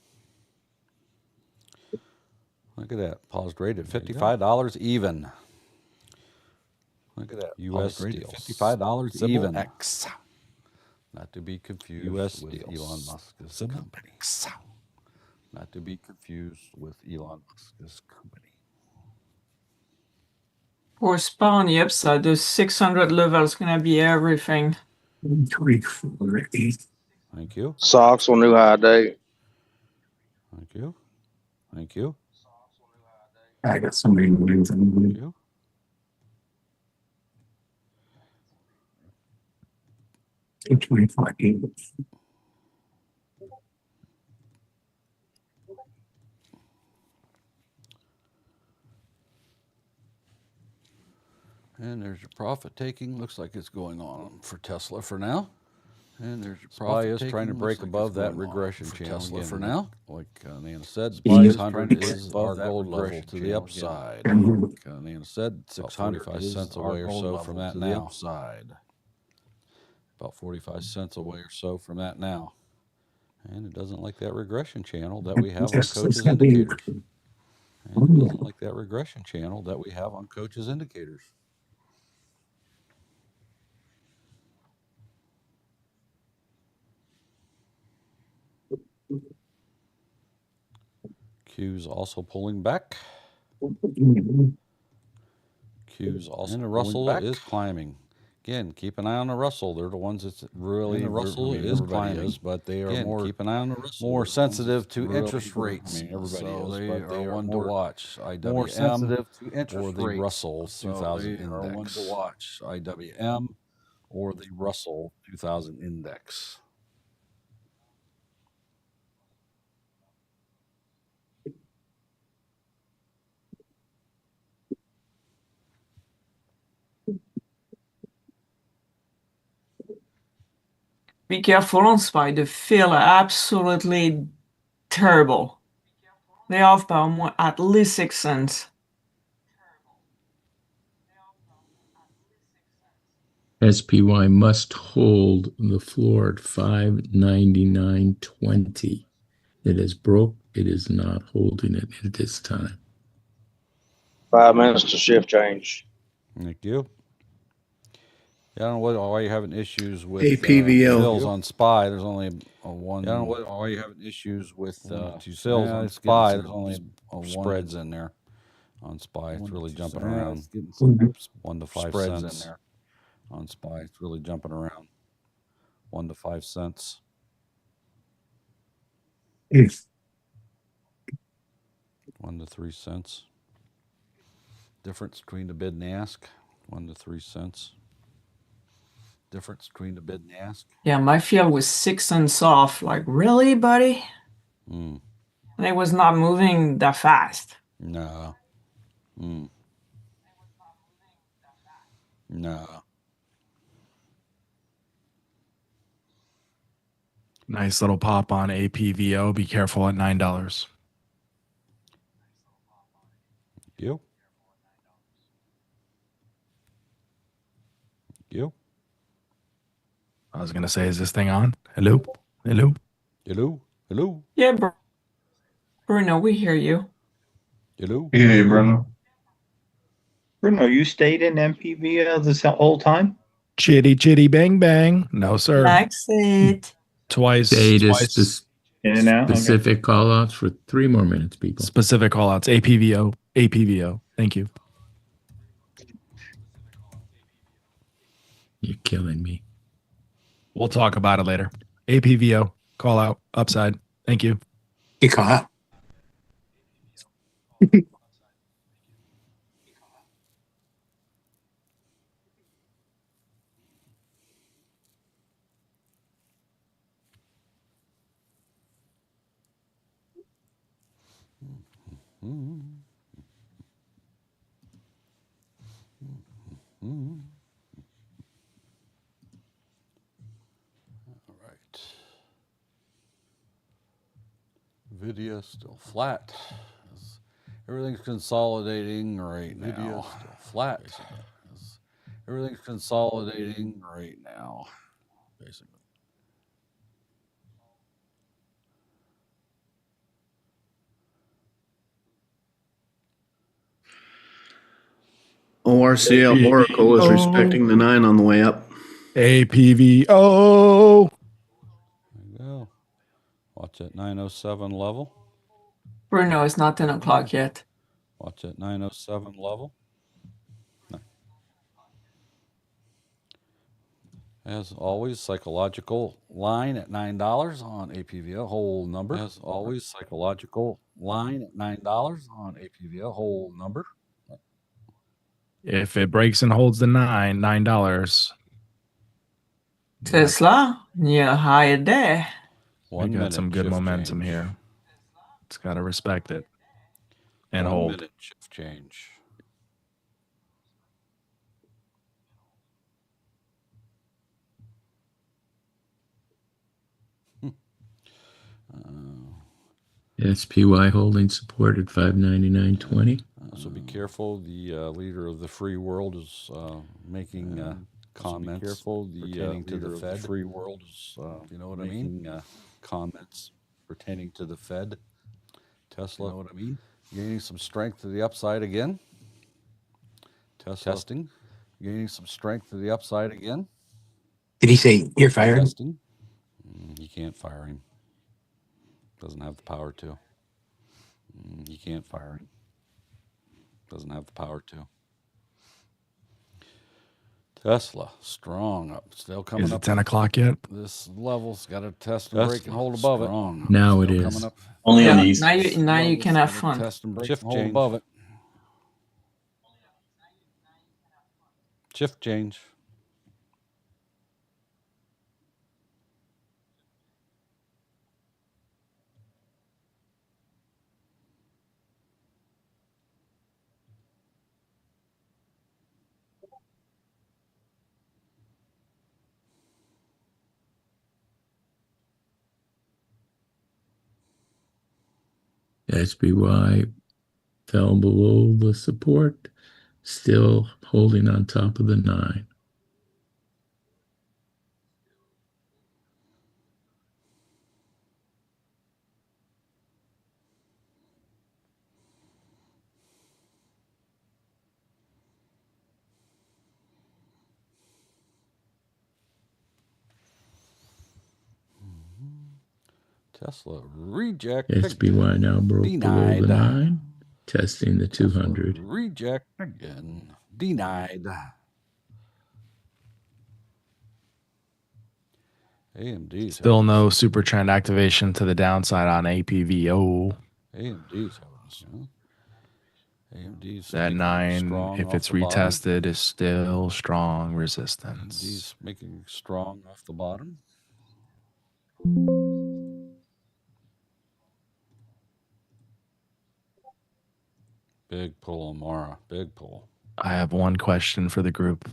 Look at that. Paused rate at $55 even. Look at that. U.S. Steel. $55 even. X. Not to be confused U.S. with Elon Musk's company. X. Not to be confused with Elon Musk's company. For SPA on the upside, the 600 level is going to be everything. 3, 4, 8. Thank you. Socks will new high day. Thank you. Thank you. I got so many names. Thank you. 25, 8. And there's your profit taking. Looks like it's going on for Tesla for now. And there's your profit taking. Trying to break above that regression channel Tesla for now. Like Nana said, 600 is our gold level to the upside. Like Nana said, 645 cents away or so from that now. About 45 cents away or so from that now. And it doesn't like that regression channel that we have on Coach's indicators. And it doesn't like that regression channel that we have on Coach's indicators. Q's also pulling back. Q's also and the Russell is climbing. Again, keep an eye on the Russell. They're the ones that's really, the Russell is climbing, but they are again, more, keep an eye on the Russell. More sensitive to really interest rates. I mean, everybody so is, but they are one to watch. IWM more sensitive to interest or the rates. Russell 2000 index. Are one to watch. IWM or the Russell 2000 index. Be careful on SPY. The fill are absolutely terrible. They're off by at least 6 cents. SPY must hold the floor at 599.20. It is broke. It is not holding it at this time. 5 minutes to shift change. Thank you. Yeah, I don't know why you're having issues with APVO. sales on SPY. There's only a one. Yeah, I don't know why you're having issues with two sales on SPY. There's only spreads in there on SPY. It's really jumping around. 1 to 5 cents in there on SPY. It's really jumping around. 1 to 5 cents. 1 to 3 cents. Difference between the bid and ask. 1 to 3 cents. Difference between the bid and ask. Yeah, my fill was 6 cents off. Like, really, buddy? Mm. And it was not moving that fast. No. Mm. No. Nice little pop on APVO. Be careful at $9. You. You. I was going to say, is this thing on? Hello? Hello? Hello. Hello. Yeah, Bruno, we hear you. Hello. Hey, Bruno. Bruno, you stayed in MPV this whole time? Chitty, chitty, bang, bang. No, sir. Likes it. Twice. Data In and out? specific call outs for 3 more minutes, people. Specific call outs. APVO. APVO. Thank you. You're killing me. We'll talk about it later. APVO. Call out. Upside. Thank you. He caught. All right. Video still flat. Everything's consolidating right now. Video still flat. Everything's consolidating right now, basically. ORCL Oracle is respecting the 9 on the way up. APVO. There you go. Watch at 907 level. Bruno, it's not 10 o'clock yet. Watch at 907 level. No. As always, psychological line at $9 on APVO, whole number. As always, psychological line at $9 on APVO, whole number. If it breaks and holds the $9. Tesla, yeah, higher there. We got some good momentum here. It's got to respect it and 1 hold. minute shift change. SPY holding support at 599.20. So be careful. The leader of the free world is making comments. So be careful. The pertaining to the Fed. The free world is, you know what I mean? Comments pertaining to the Fed. Tesla. You know what I mean? Gaining some strength to the upside again. Tesla. Testing. Gaining some strength to the upside again. Did he say you're fired? Testing. You can't fire him. Doesn't have the power to. You can't fire him. Doesn't have the power to. Tesla, strong up. Still coming Is up. it 10 o'clock yet? This level's got to test and break and hold above it. Now it Still is. coming up. Only on Yeah, the east. now you can have fun. Test and break and hold above it. Shift change. SPY fell below the support, still holding on top of the 9. Tesla reject. SPY now broke below the 9, testing the 200. Tesla reject again. Denied. AMD. Still no super trend activation to the downside on APVO. AMD's having AMD's that 9, if it's retested, is still strong resistance. AMD's making strong off the bottom. Big pull on Mara. Big pull. I have one question for the group.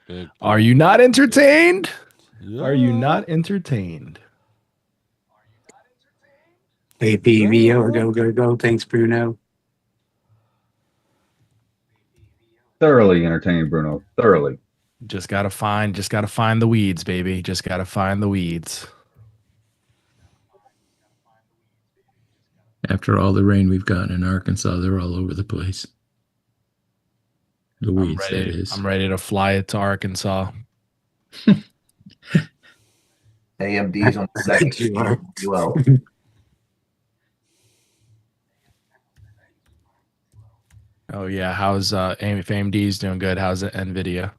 Big pull. Are you not entertained? Yeah. Are you not entertained? APVO, go, go, go. Thanks, Bruno. Thoroughly entertaining, Bruno. Thoroughly. Just gotta find the weeds, baby. Just gotta find the weeds. After all the rain we've gotten in Arkansas, they're all over the place. The weeds, that is. I'm ready to fly it to Arkansas. AMD's on the second. You are. Well, Oh yeah, how's if AMD's doing good? How's it NVIDIA?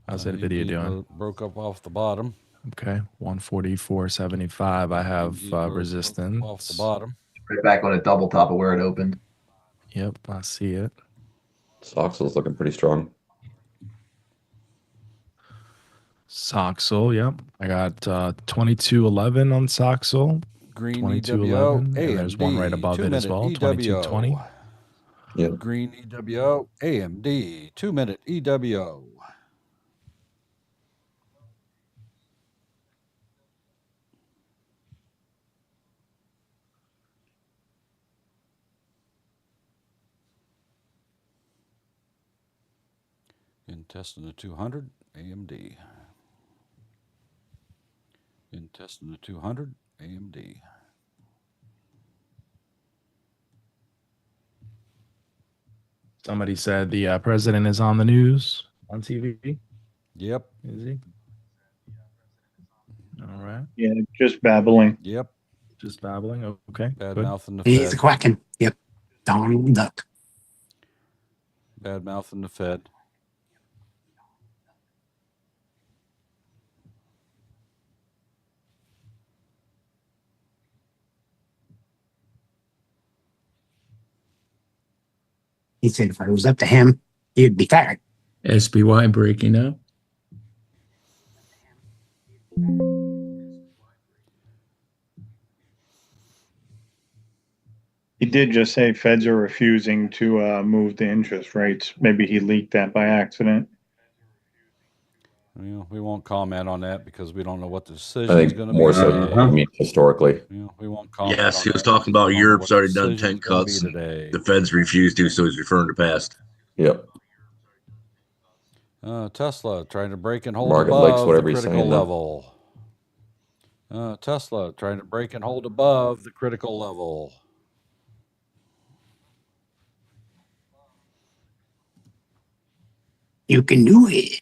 How's NVIDIA doing? Broke up off the bottom. Okay, 144.75. I have resistance off the bottom. right back on a double top of where it opened. Yep, I see it. Soxel's looking pretty strong. Soxel, yep. I got 22.11 on Soxel. Green 2211, EWO, and there's one right AMD, above it as 2-minute well, 2220. EWO. Yep. Green EWO, AMD, 2-minute EWO. In testing the 200, AMD. In testing the 200, AMD. Somebody said the president is on the news on TV. Yep. Is he? All right. Yeah, just babbling. Yep. Just babbling. Okay. Bad Good. mouthing the He's Fed. quacking. Yep. Donald Duck. Bad mouthing the Fed. He said if it was up to him, he'd be fired. SBY breaking up. He did just say feds are refusing to move the interest rates. Maybe he leaked that by accident. We won't comment on that because we don't know what the I decision is think going to be. more so, I mean, historically. We won't comment. Yes, on he was that talking because about we don't know Europe's what the already done decision's 10 gonna be cuts. And today. the feds refused to, so he's referring to past. Yep. Tesla trying to break and hold Market likes above the whatever he's critical saying, though. level. Tesla trying to break and hold above the critical level. You can do it.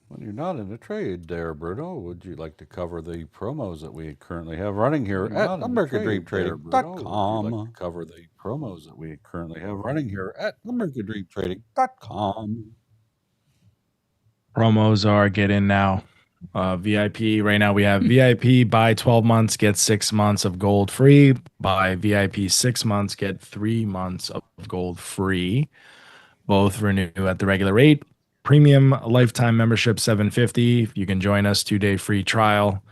When you're not in a trade there, Bruno, would you like to cover the promos that we currently have running here at AmericanDreamTrading.com? Would you like to cover the promos that we currently have running here at AmericanDreamTrading.com? Promos are get in now. VIP right now we have VIP buy 12 months, get 6 months of gold free. Buy VIP 6 months, get 3 months of gold free. Both renew at the regular rate. Premium lifetime membership $750. You can join us 2-day free trial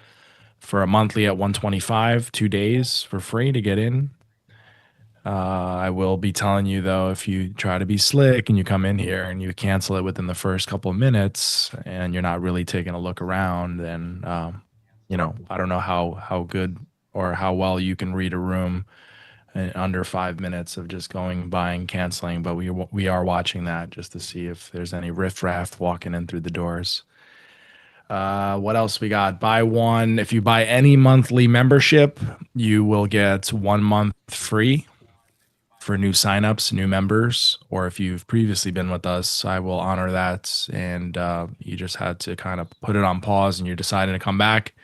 for a monthly at $125, 2 days for free to get in. I will be telling you though, if you try to be slick and you come in here and you cancel it within the first couple of minutes and you're not really taking a look around, then I don't know how good or how well you can read a room in under 5 minutes of just going, buying, canceling. But we are watching that just to see if there's any riffraff walking in through the doors. What else we got? Buy one. If you buy any monthly membership, you will get 1 month free for new signups, new members, or if you've previously been with us, I will honor that. And you just had to kind of put it on pause and you're deciding to come back.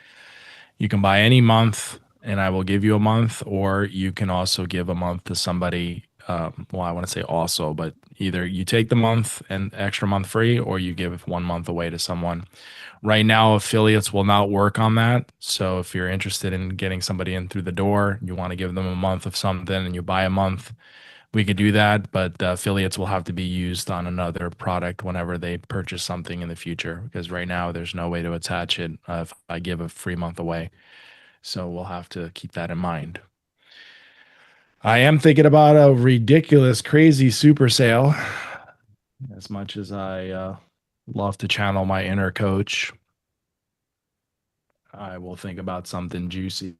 You can buy any month and I will give you a month, or you can also give a month to somebody. I want to say also, but either you take the month and extra month free, or you give 1 month away to someone. Right now, affiliates will not work on that. So if you're interested in getting somebody in through the door, you want to give them a month of something and you buy a month, we could do that. But affiliates will have to be used on another product whenever they purchase something in the future, because right now there's no way to attach it if I give a free month away. So we'll have to keep that in mind. I am thinking about a ridiculous, crazy super sale. As much as I love to channel my inner coach, I will think about something juicy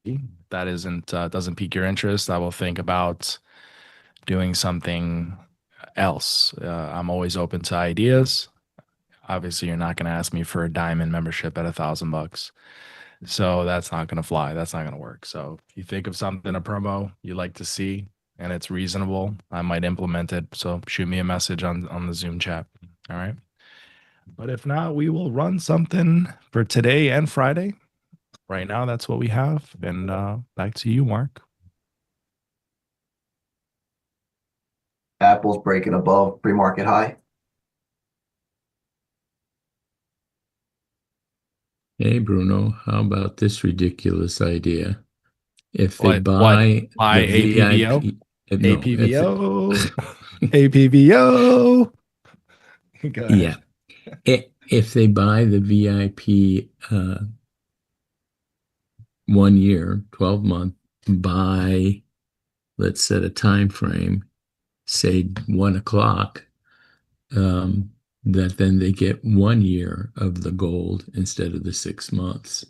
that isn't doesn't pique your interest. I will think about doing something else. I'm always open to ideas. Obviously, you're not going to ask me for a diamond membership at $1,000. So that's not going to fly. That's not going to work. So if you think of something, a promo you like to see and it's reasonable, I might implement it. So shoot me a message on the Zoom chat. All right. But if not, we will run something for today and Friday. Right now, that's what we have. And back to you, Mark. Apple's breaking above pre-market high. Hey, Bruno, how about this ridiculous idea? If they What? Buy Buy the APVO? VIP, no, APVO? APVO? Go ahead. yeah. If they buy the VIP 1 year, 12-month, by, let's set a time frame, say 1 o'clock, that then they get 1 year of the gold instead of the 6 months.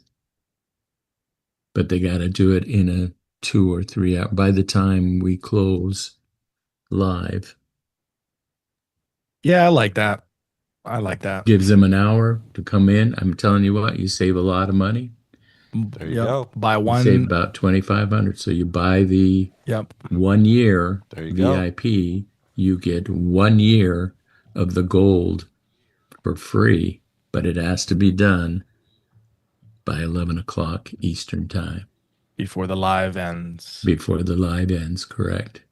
But they got to do it in a 2 or 3 hour. By the time we close live, Yeah, I like that. I like that. gives them an hour to come in. I'm telling you what, you save a lot of money. There you go. Buy You save one. about $2,500. So you buy the Yep. 1 year There you go. VIP, you get 1 year of the gold for free, but it has to be done by 11 o'clock Eastern time. Before the live ends. Before the live ends, correct.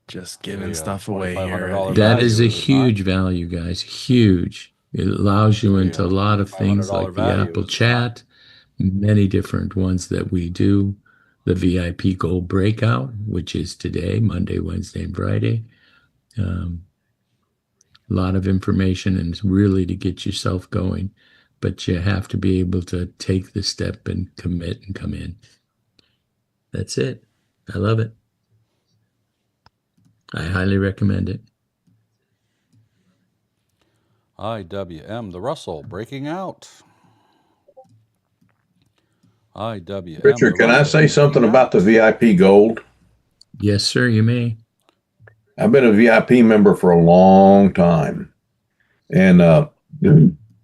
Just giving Yeah, stuff away $2,500 here. value. That is a is it not? huge value, guys. Huge. It allows you into a Yeah, lot of things $2,500 like the value, Apple is it Chat, many different ones that we do. The VIP Gold Breakout, which is today, Monday, Wednesday, and Friday. A lot of information, and it's really to get yourself going. But you have to be able to take the step and commit and come in. That's it. I love it. I highly recommend it. IWM, the Russell breaking out. IWM. Richard, the can I Russell say something breaking about the out. VIP Gold? Yes, sir, you may. I've been a VIP member for a long time, and I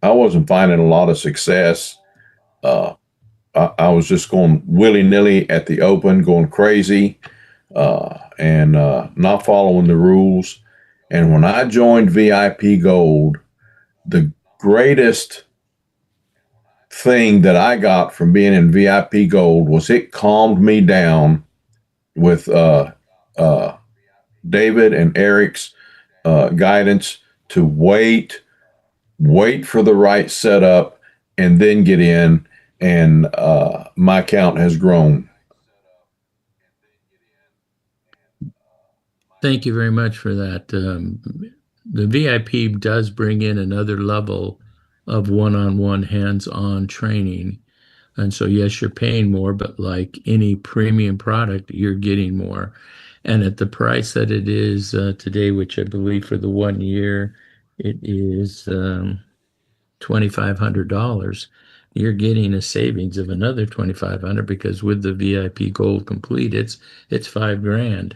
wasn't finding a lot of success. I was just going willy-nilly at the open, going crazy, and not following the rules. And when I joined VIP Gold, the greatest thing that I got from being in VIP Gold was it calmed me down with David and Eric's guidance to wait for the right setup, and then get in. And my account has grown. Thank you very much for that. The VIP does bring in another level of one-on-one, hands-on training. And so, yes, you're paying more, but like any premium product, you're getting more. And at the price that it is today, which I believe for the 1 year, it is $2,500. You're getting a savings of another $2,500 because with the VIP Gold Complete, it's $5,000.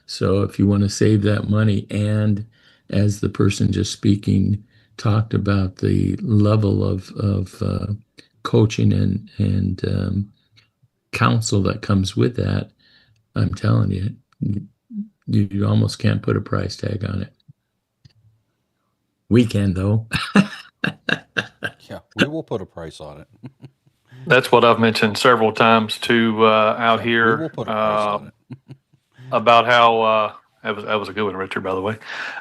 So if you want to save that money, and as the person just speaking talked about, the level of coaching and counsel that comes with that, I'm telling you, you almost can't put a price tag on it. We can, though. Yeah, we will put a price on it. That's what I've mentioned several times to out Yeah, here. we will put a price on it. About how that was a good one, Richard, by the way.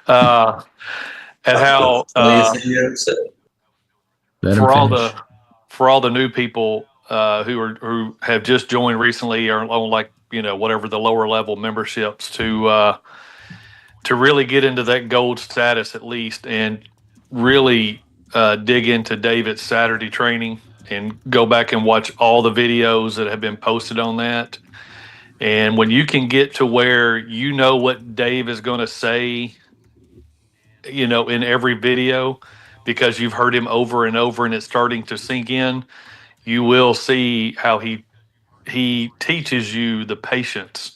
And how for all the new people who have just joined recently or on, like, whatever the lower level memberships, to really get into that gold status at least, and really dig into David's Saturday training and go back and watch all the videos that have been posted on that. And when you can get to where you know what Dave is going to say, in every video, because you've heard him over and over and it's starting to sink in, you will see how he teaches you the patience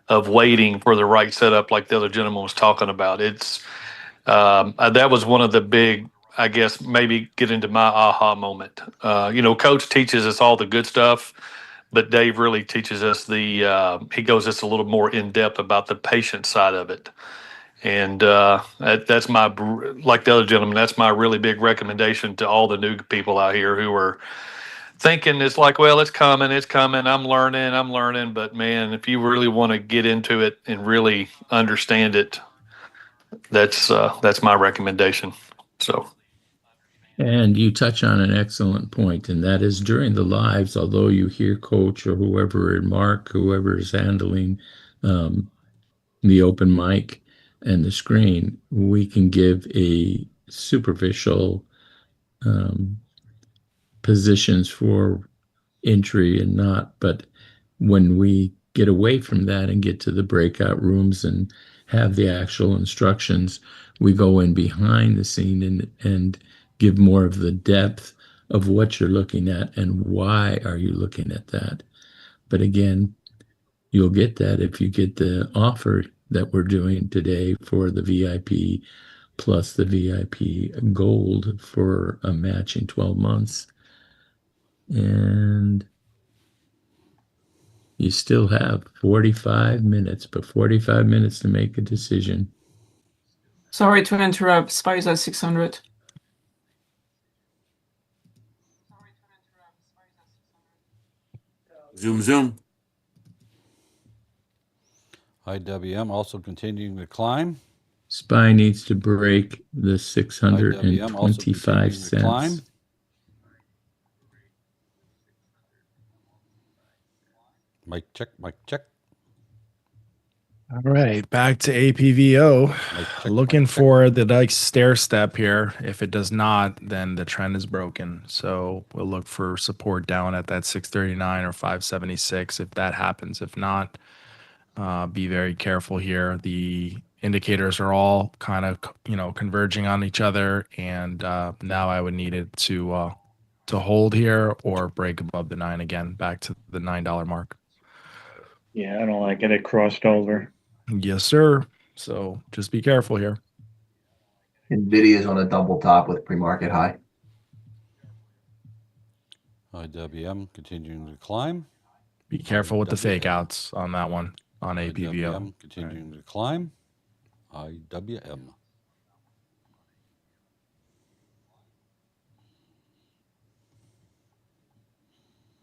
of waiting for the right setup, like the other gentleman was talking about. It's that was one of the big I guess, maybe get into my aha moment. Coach teaches us all the good stuff, but Dave really teaches us he goes just a little more in depth about the patient side of it. And that's like the other gentleman, that's my really big recommendation to all the new people out here who are thinking it's like, well, it's coming, I'm learning. But man, if you really want to get into it and really understand it, that's my recommendation. So. And you touch on an excellent point, and that is during the lives, although you hear Coach or whoever, Mark, whoever is handling the open mic and the screen, we can give a superficial positions for entry and not, but when we get away from that and get to the breakout rooms and have the actual instructions, we go in behind the scene and give more of the depth of what you're looking at and why are you looking at that. But again, you'll get that if you get the offer that we're doing today for the VIP plus the VIP gold for a matching 12 months. And you still have 45 minutes, but 45 minutes to make a decision. Sorry to interrupt. Spies at 600. Zoom. IWM also continuing to climb. SPY needs to break the IWM also continuing 625 to climb. cents. Mic check, mic check. All right, back to APVO. Mic check, Looking mic check. for the nice stair step here. If it does not, then the trend is broken. So we'll look for support down at that 639 or 576 if that happens. If not, be very careful here. The indicators are all kind of converging on each other, and now I would need it to hold here or break above the 9 again, back to the $9 mark. Yeah, I don't like it. It crossed over. Yes, sir. So just be careful here. Nvidia's on a double top with pre-market high. IWM continuing to climb. Be careful with the IWM. fake outs on that one on APVO. IWM continuing to climb. IWM.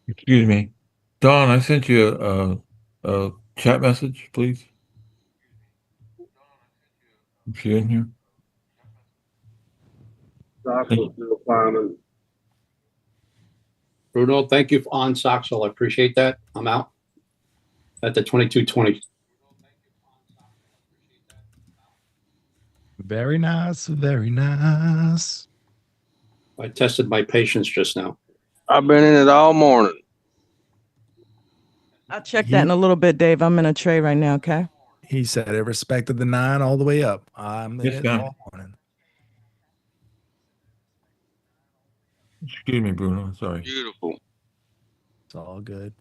Excuse me. Don, I sent you a chat message, please. Is she in here? Bruno, thank you on Soxel. I appreciate that. I'm out at the 2220. Very nice, very nice. I tested my patience just now. I've been in it all morning. I'll check that in a little bit, Dave. I'm in a tray right now, okay? He said it respected the 9 all the way up. I'm in Yes, it ma'am. all morning. Excuse me, Bruno. Sorry. Beautiful. It's all good.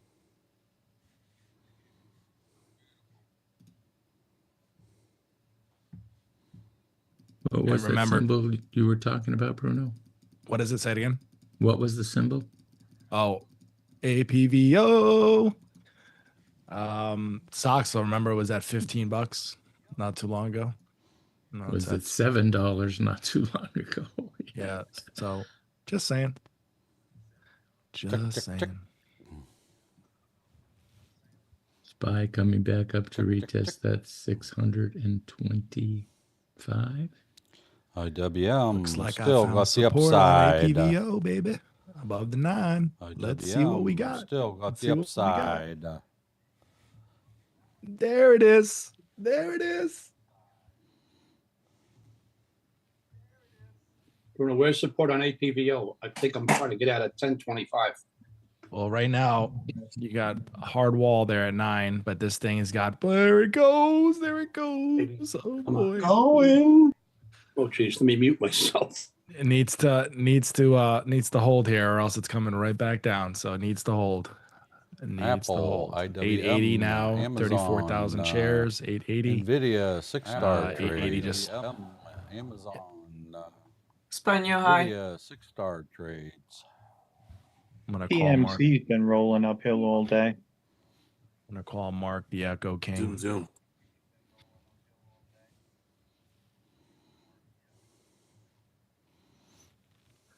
What was that remember- symbol you were talking about, Bruno? What does it say again? What was the symbol? Oh, APVO. Soxel, remember, was at $15 not too long ago. No, Was it's it at- $7 not too long ago? Yeah. So just saying. Just saying. check. SPY coming back up to retest that 625. IWM Looks like still I found got the support on upside. APVO, baby. Above the 9. Let's see what we got. Still got Let's the see what we got. upside. There it is. There it is. Bruno, where's support on APVO? I think I'm trying to get out at 1025. Well, right now you got a hard wall there at 9, but this thing has got. There it goes. There it goes. Oh boy. Going. Oh geez, let me mute myself. It needs to hold here, or else it's coming right back down. So it needs to hold. It needs Apple, to hold. IWM, 880 now. Amazon, 34,000 shares. 880. Nvidia 6-star 880 trade. just. Amazon. Spy new high. Nvidia 6-star trades. I'm gonna call Mark. PMC's been rolling uphill all day. I'm gonna call Mark the Echo King. Zoom.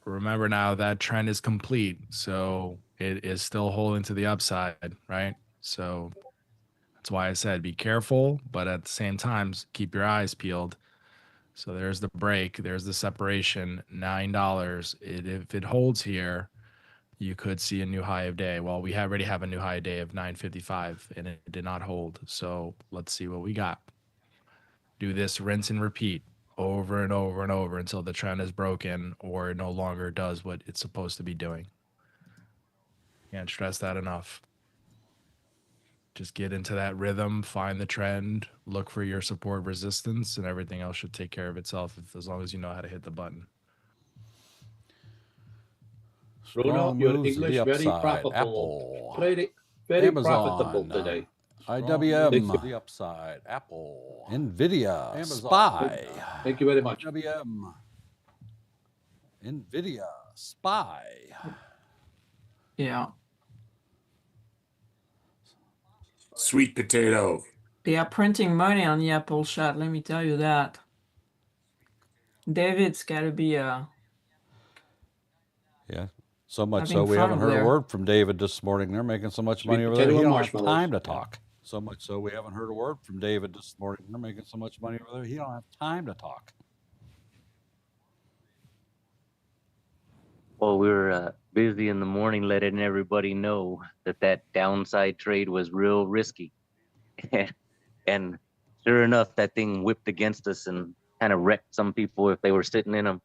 Remember now that trend is complete, so it is still holding to the upside, right? So that's why I said be careful, but at the same time, keep your eyes peeled. So there's the break, there's the separation, $9. If it holds here, you could see a new high of day. Well, we already have a new high day of 955, and it did not hold. So let's see what we got. Do this rinse and repeat over and over and over until the trend is broken or it no longer does what it's supposed to be doing. Can't stress that enough. Just get into that rhythm, find the trend, look for your support resistance, and everything else should take care of itself as long as you know how to hit the button. Bruno, Strong your moves to English the very upside. profitable. Apple. Very Amazon, profitable today. IWM to the upside. Apple. Nvidia. Amazon. SPY. Thank you very much. IWM. Nvidia. SPY. Yeah. Sweet potato. They are printing money on the Apple shot, let me tell you that. David's got to be Yeah. So much having so we fun haven't over heard a there. word from David this morning. They're making so much Sweet money over there. potato He and don't have marshmallows. time to talk. So much so we haven't heard a word from David this morning. They're making so much money over there. He don't have time to talk. Well, we were busy in the morning letting everybody know that downside trade was real risky. And sure enough, that thing whipped against us and kind of wrecked some people if they were sitting in them.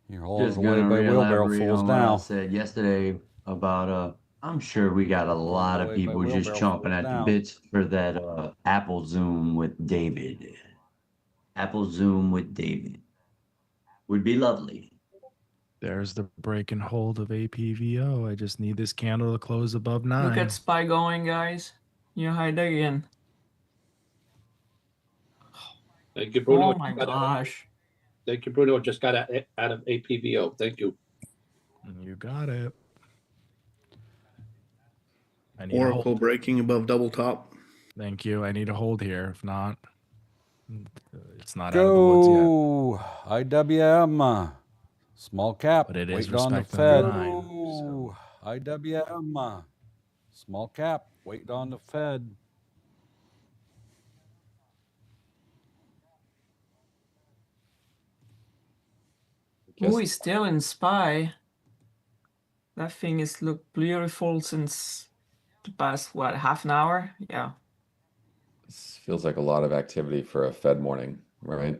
You're hauling Just it away gonna by wheelbarrow re-elaborate fulls on what I now. said yesterday about I'm sure we got a lot of away by people just wheelbarrow chomping fulls at the now. bits for that Apple Zoom with David. Apple Zoom with David would be lovely. There's the break and hold of APVO. I just need this candle to close above 9. Look at SPY going, guys. New high day again. Thank you, Bruno. Oh my gosh. Thank you, Bruno. Just got out of APVO. Thank you. You got it. I need a Oracle hold. breaking above double top. Thank you. I need a hold here. If not, it's not out of the woods yet. Go IWM. Small cap. But it is Waiting on the respecting Fed. the 9. So. IWM. Small cap. Waiting on the Fed. Who is still in SPY? That thing has looked beautiful since the past, what, half an hour? Yeah. This feels like a lot of activity for a Fed morning, right? I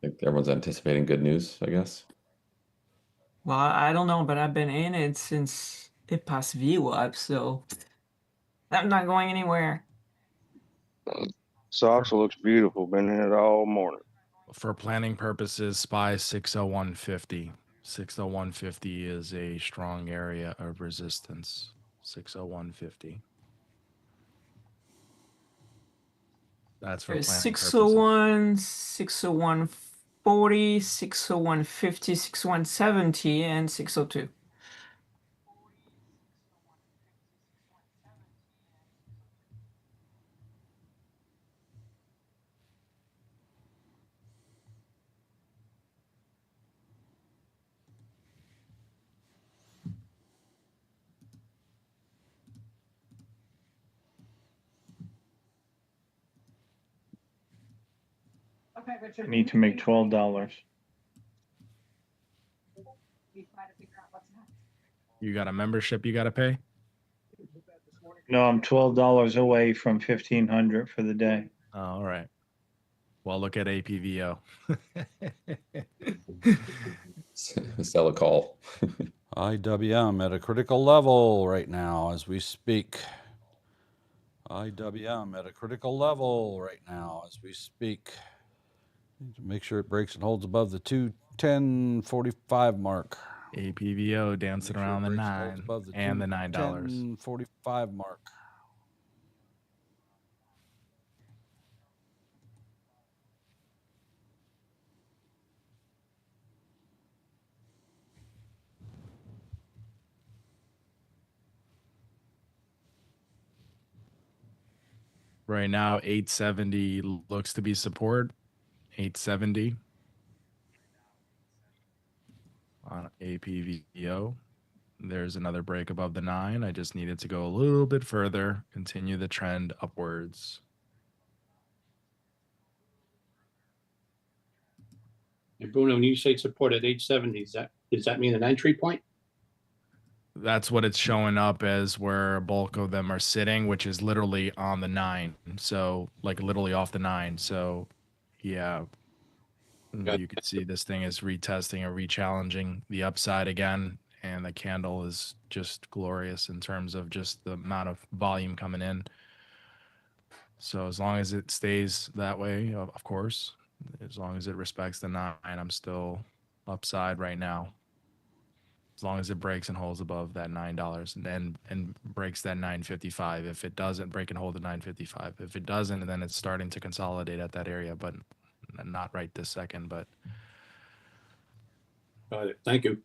think everyone's anticipating good news, I guess. Well, I don't know, but I've been in it since it passed VWAP, so I'm not going anywhere. Sox looks beautiful. Been in it all morning. For planning purposes, SPY 60150. 60150 is a strong area of resistance. 60150. That's for planning 601, 60140, 60150, 60170, and 602. I need to make $12. You got a membership you got to pay? No, I'm $12 away from 1,500 for the day. Oh, all right. Well, look at APVO. Sell a call. IWM at a critical level right now as we speak. IWM at a critical level right now as we speak. Need to make sure it breaks and holds above the 210.45 mark. APVO dancing around the 9 and the $9. 210.45 mark. Right now, 870 looks to be support. 870 on APVO. There's another break above the 9. I just needed to go a little bit further, continue the trend upwards. And Bruno, when you say support at 870, does that mean an entry point? That's what it's showing up as, where a bulk of them are sitting, which is literally on the 9. So, like, literally off the 9. So, yeah, you could see this thing is retesting or re-challenging the upside again. And the candle is just glorious in terms of just the amount of volume coming in. So as long as it stays that way, of course, as long as it respects the 9, I'm still upside right now. As long as it breaks and holds above that $9 and breaks that 955. If it doesn't break and hold the 955, if it doesn't, then it's starting to consolidate at that area, but not right this second. But Got it. Thank you.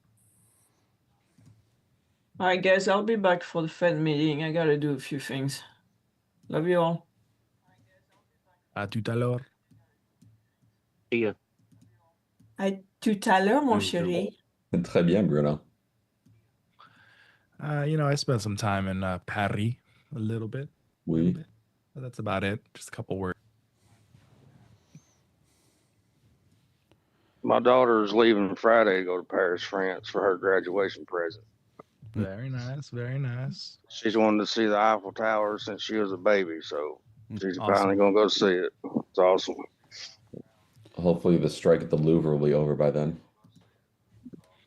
All right, guys, I'll be back for the Fed meeting. I gotta do a few things. Love you all. à tout à l'heure. See ya. À tout à l'heure, mon chéri. Très bien, Bruno. I spent some time in Paris a little bit. Oui. But that's about it. Just a couple words. My daughter is leaving Friday to go to Paris, France for her graduation present. Very nice. Very nice. She's wanted to see the Eiffel Tower since she was a baby, so she's Awesome. finally going to go see it. It's awesome. Hopefully the strike at the Louvre will be over by then.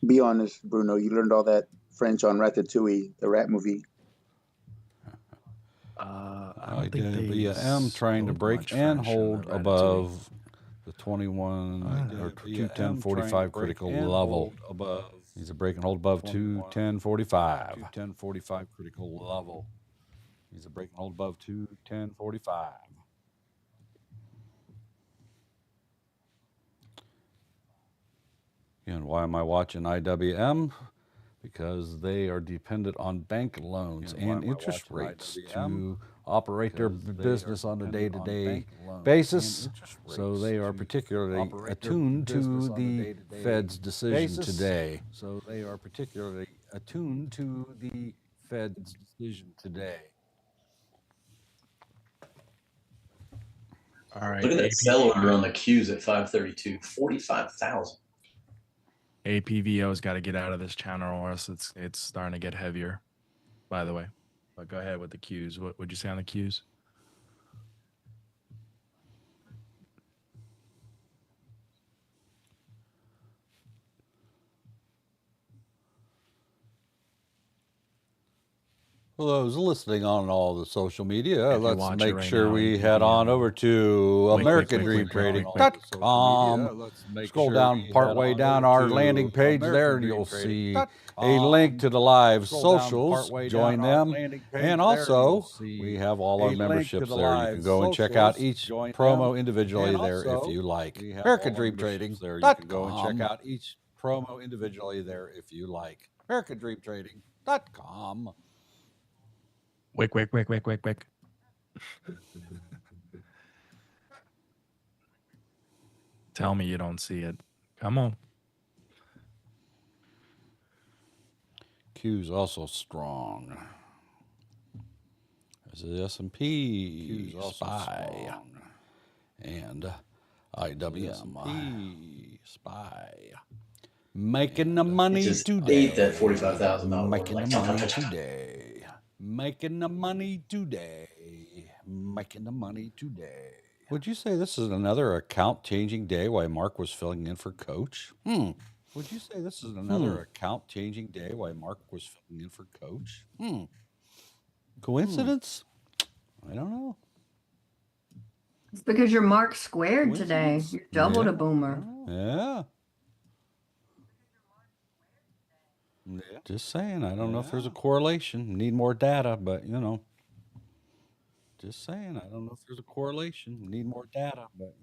Be honest, Bruno. You learned all that French on Ratatouille, the rat movie. I am trying to break and hold above the 21 or 210.45 critical level. He's a break and hold above 210.45. 210.45 critical level. He's a break and hold above 210.45. And why am I watching IWM? Because they are dependent on bank loans and interest rates to operate their business on a day-to-day basis. So they are particularly attuned to the Fed's decision today. So they are particularly attuned to the Fed's decision today. All right. Look at that sell order on the Qs at 532, 45,000. APVO's got to get out of this channel, or else it's starting to get heavier. By the way, but go ahead with the Qs. What would you say on the Qs? Well, those listening on all the social media, let's make sure we now, head on over to Wait, AmericanDreamTrading.com. Scroll down partway down our landing page there, and you'll see a link to the live socials. Join them. And also, we have all our memberships there. You can go and check out each promo individually there if you like. AmericanDreamTrading.com. Check out each promo individually there if you like. AmericanDreamTrading.com. Wick. Tell me you don't see it. Come on. Q's also strong. There's the S&P, SPY, and IWM, SPY. Making the money today. Ate that $45,000 Making like, the money today. Making the money today. Making the money today. Would you say this is another account-changing day while Mark was filling in for Coach? Would you say this is another account-changing day while Mark was filling in for Coach? Coincidence? I don't know. It's because you're Mark squared today. You're doubled a boomer. Yeah. Just saying. I don't know if there's a correlation. Need more data, but Just saying. I don't know if there's a correlation. Need more data, but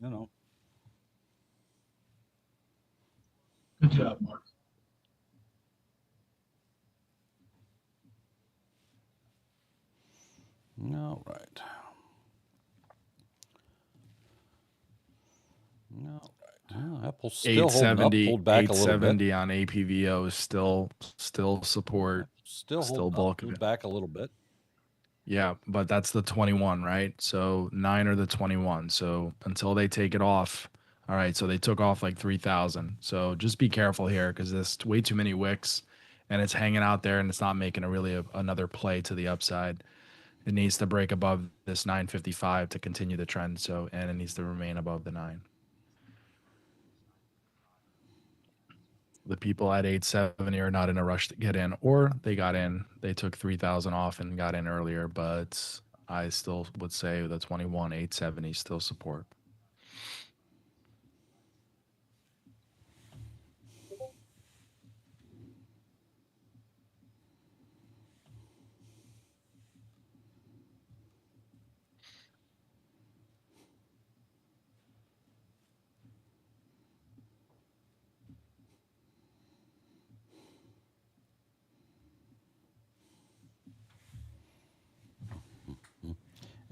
Good job, Mark. All right. Apple's still holding up, 870, pulled back a little bit. 870 on APVO is still support. Still still holding bulk up, of pulled it. back a little bit. Yeah, but that's the 21, right? So 9 or the 21. So until they take it off, all right. So they took off like 3,000. So just be careful here because there's way too many wicks, and it's hanging out there, and it's not making another play to the upside. It needs to break above this 955 to continue the trend. So and it needs to remain above the 9. The people at 870 are not in a rush to get in, or they got in. They took 3,000 off and got in earlier, but I still would say the 21 870 still support.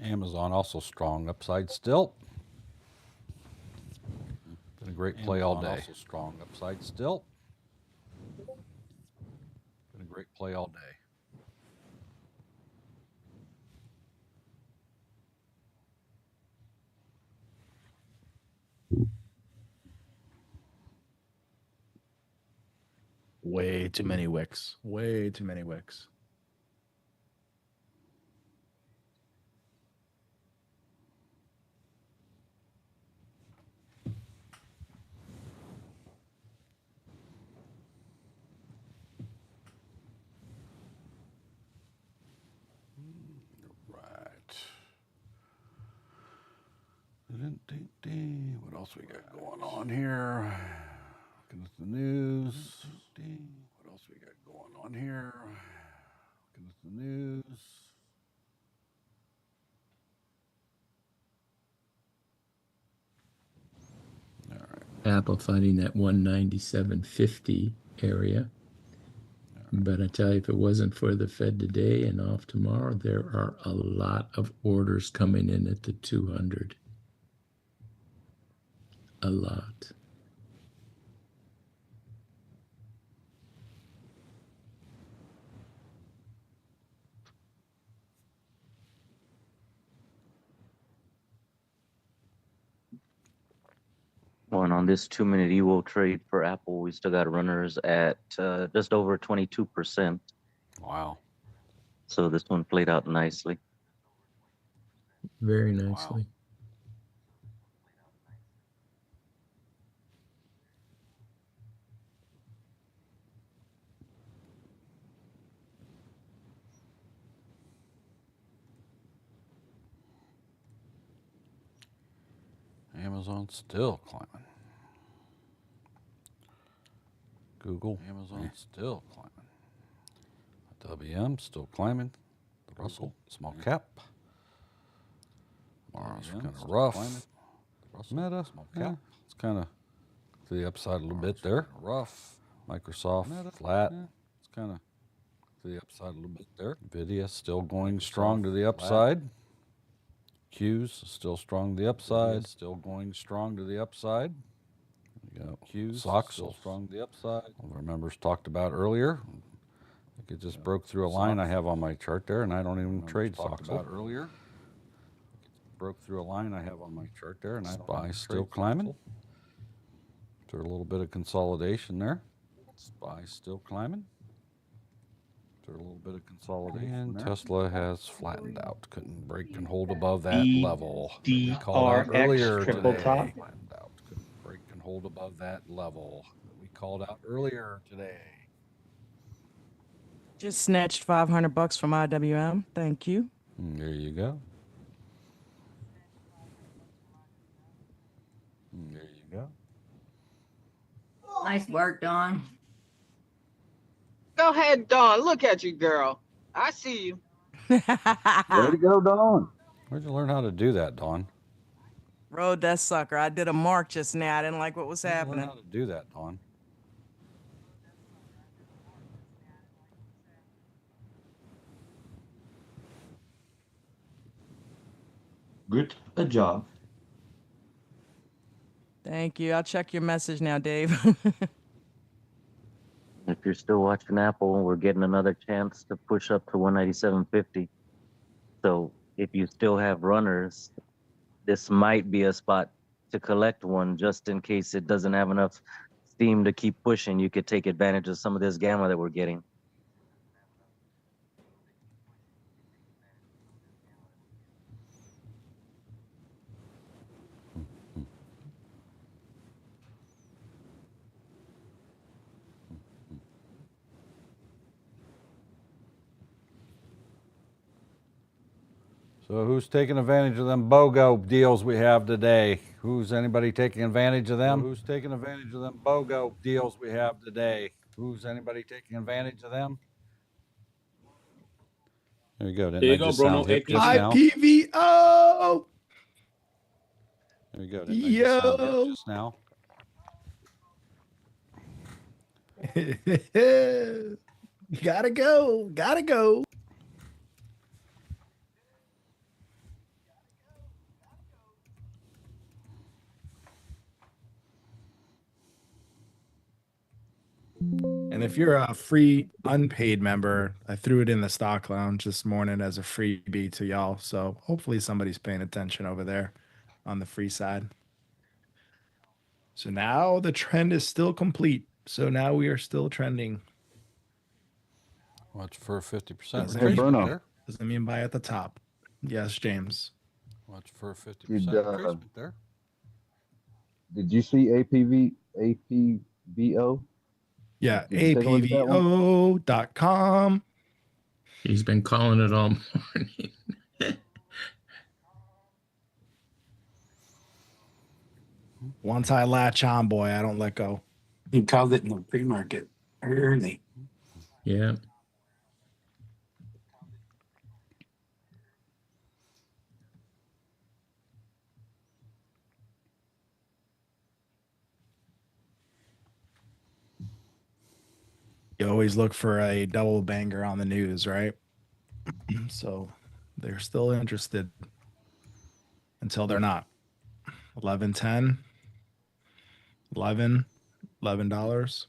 Amazon also strong upside still. Been a great play all day. Also strong upside still. Been a great play all day. Way too many wicks. Way too many wicks. What else we got going on here? Looking at the news. What else we got going on here? Looking at the news. All right. Apple fighting that 197.50 area. But I tell you, if it wasn't for the Fed today and off tomorrow, there are a lot of orders coming in at the 200. A lot. Well, and on this 2-minute EWO trade for Apple, we still got runners at just over 22%. Wow. So this one played out nicely. Very nicely. Amazon still climbing. Google, Amazon still climbing. WM still climbing. The Russell, small cap. Mars kind of rough. Meta, small cap. It's kind of to the upside a little bit there. Rough. Microsoft, flat. It's kind of to the upside a little bit there. Nvidia still going strong to the upside. Q's still strong to the upside. Still going strong to the upside. You got Q's still strong to the upside. One of our members talked about earlier. I think it just broke through a line I have on my chart there, and I don't even trade Soxel. About earlier. Broke through a line I have on my chart there, and SPY still climbing. After a little bit of consolidation there. SPY still climbing. After a little bit of consolidation and there. Tesla has flattened out. Couldn't break and hold above that level. We called out earlier triple today. top. Flattened out. Couldn't break and hold above that level. We called out earlier today. Just snatched $500 from IWM. Thank you. There you go. There you go. Nice work, Dawn. Go ahead, Dawn. Look at you, girl. I see you. Way to go, Dawn. Where'd you learn how to do that, Dawn? Rode that sucker. I did a mark just now. I didn't like what was happening. Learn how to do that, Dawn. Good job. Thank you. I'll check your message now, Dave. If you're still watching Apple, we're getting another chance to push up to 197.50. So if you still have runners, this might be a spot to collect one just in case it doesn't have enough steam to keep pushing. You could take advantage of some of this gamma that we're getting. So who's taking advantage of them BOGO deals we have today? Who's anybody taking advantage of them? Who's taking advantage of them BOGO deals we have today? Who's anybody taking advantage of them? There you go. Didn't There you I go, just Bruno. sound hip just APV. now? IPVO. There you go. Didn't I just sound hip Yo. just now? Gotta go. Gotta go. And if you're a free unpaid member, I threw it in the stock lounge this morning as a freebie to y'all. So hopefully somebody's paying attention over there on the free side. So now the trend is still complete. So now we are still trending. Watch for a 50% Doesn't retracement mean, there. doesn't mean buy at the top. Yes, James. Watch for a 50% Did, retracement there. Did you see APVO? Yeah, Did you take a look at that one? APVO.com. He's been calling it all morning. Once I latch on, boy, I don't let go. He called it in the pre-market early. Yeah. You always look for a double banger on the news, right? So they're still interested until they're not. 11.10, 11, $11,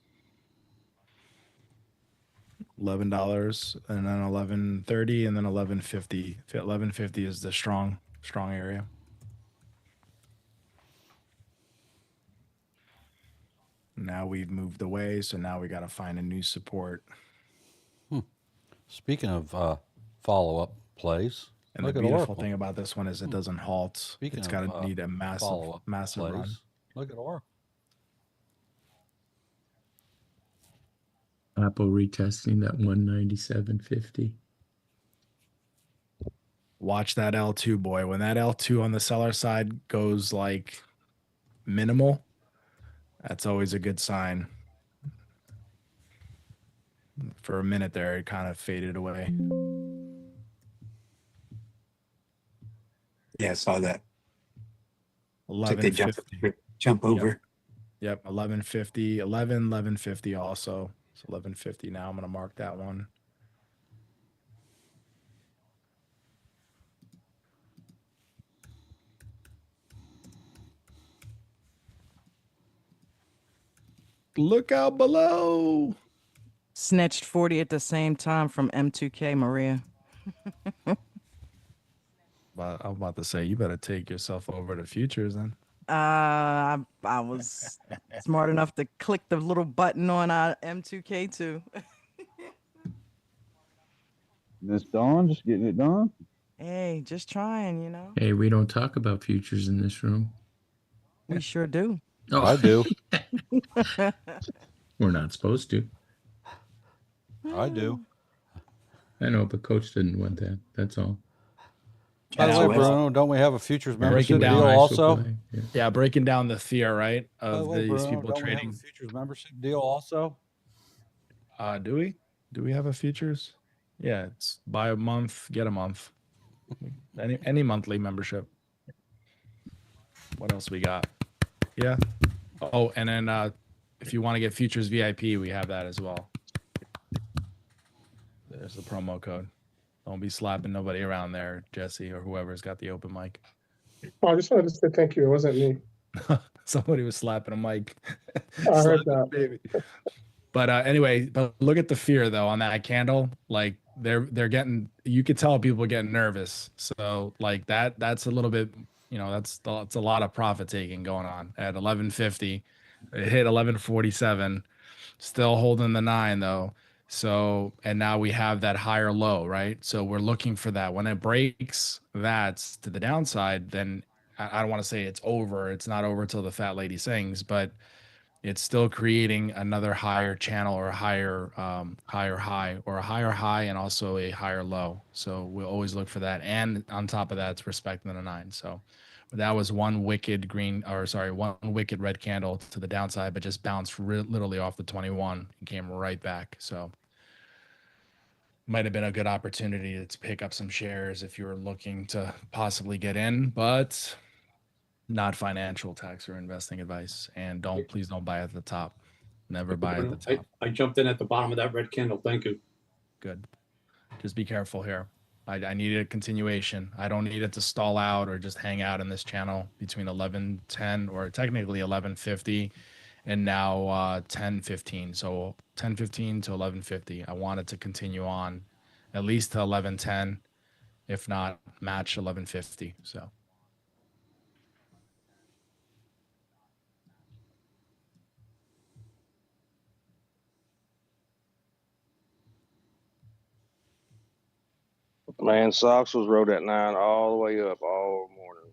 $11, and then 11.30, and then 11.50. 11.50 is the strong area. Now we've moved away, so now we got to find a new support. Speaking of follow-up plays, And look the at beautiful Oracle. thing about this one is it doesn't halt. Speaking It's of, got to need a massive follow-up run. plays, look at Oracle. Apple retesting that 197.50. Watch that L2, boy. When that L2 on the seller side goes like minimal, that's always a good sign. For a minute there, it kind of faded away. Yeah, I saw that. 11.50. Jump over. Yep, 11.50, 11.50 also. It's 11.50 now. I'm going to mark that one. Look out below. Snatched 40 at the same time from M2K, Maria. But I'm about to say, you better take yourself over to futures then. I was smart enough to click the little button on M2K too. Miss Dawn, just getting it done. Hey, just trying, you know. Hey, we don't talk about futures in this room. We sure do. Oh, I do. We're not supposed to. I do. I know, but Coach didn't want that. That's all. By the way, Bruno, don't we have a futures membership Breaking down deal also? Yeah, breaking down the theory, right, By of the way, these Bruno, people don't we have trading. a futures membership deal also? Do we? Do we have a futures? Yeah, it's buy a month, get a month. Any monthly membership. What else we got? Yeah. Oh, and then if you want to get futures VIP, we have that as well. There's the promo code. Don't be slapping nobody around there, Jesse, or whoever's got the open mic. Oh, I just wanted to say thank you. It wasn't me. Somebody was slapping a mic. I heard Slapping a baby. But anyway, but look at the fear though on that candle. Like they're getting, you could tell people are getting nervous. So like that's a little bit, that's a lot of profit taking going on at 1150. It hit 1147, still holding the 9 though. So, and now we have that higher low, right? So we're looking for that. When it breaks that to the downside, then I don't want to say it's over. It's not over till the fat lady sings, but it's still creating another higher channel or a higher high or a higher high and also a higher low. So we'll always look for that. And on top of that, it's respecting the 9. So that was one wicked red candle to the downside, but just bounced literally off the 21 and came right back. So might have been a good opportunity to pick up some shares if you were looking to possibly get in, but not financial tax or investing advice. And please don't buy at the top. Never buy at the top. I jumped in at the bottom of that red candle. Thank you. Good. Just be careful here. I needed a continuation. I don't need it to stall out or just hang out in this channel between 1110 or technically 1150 and now 1015. So 1015 to 1150. I want it to continue on at least to 1110, if not match 1150. So Man, Sox was rode at 9 all the way up all morning.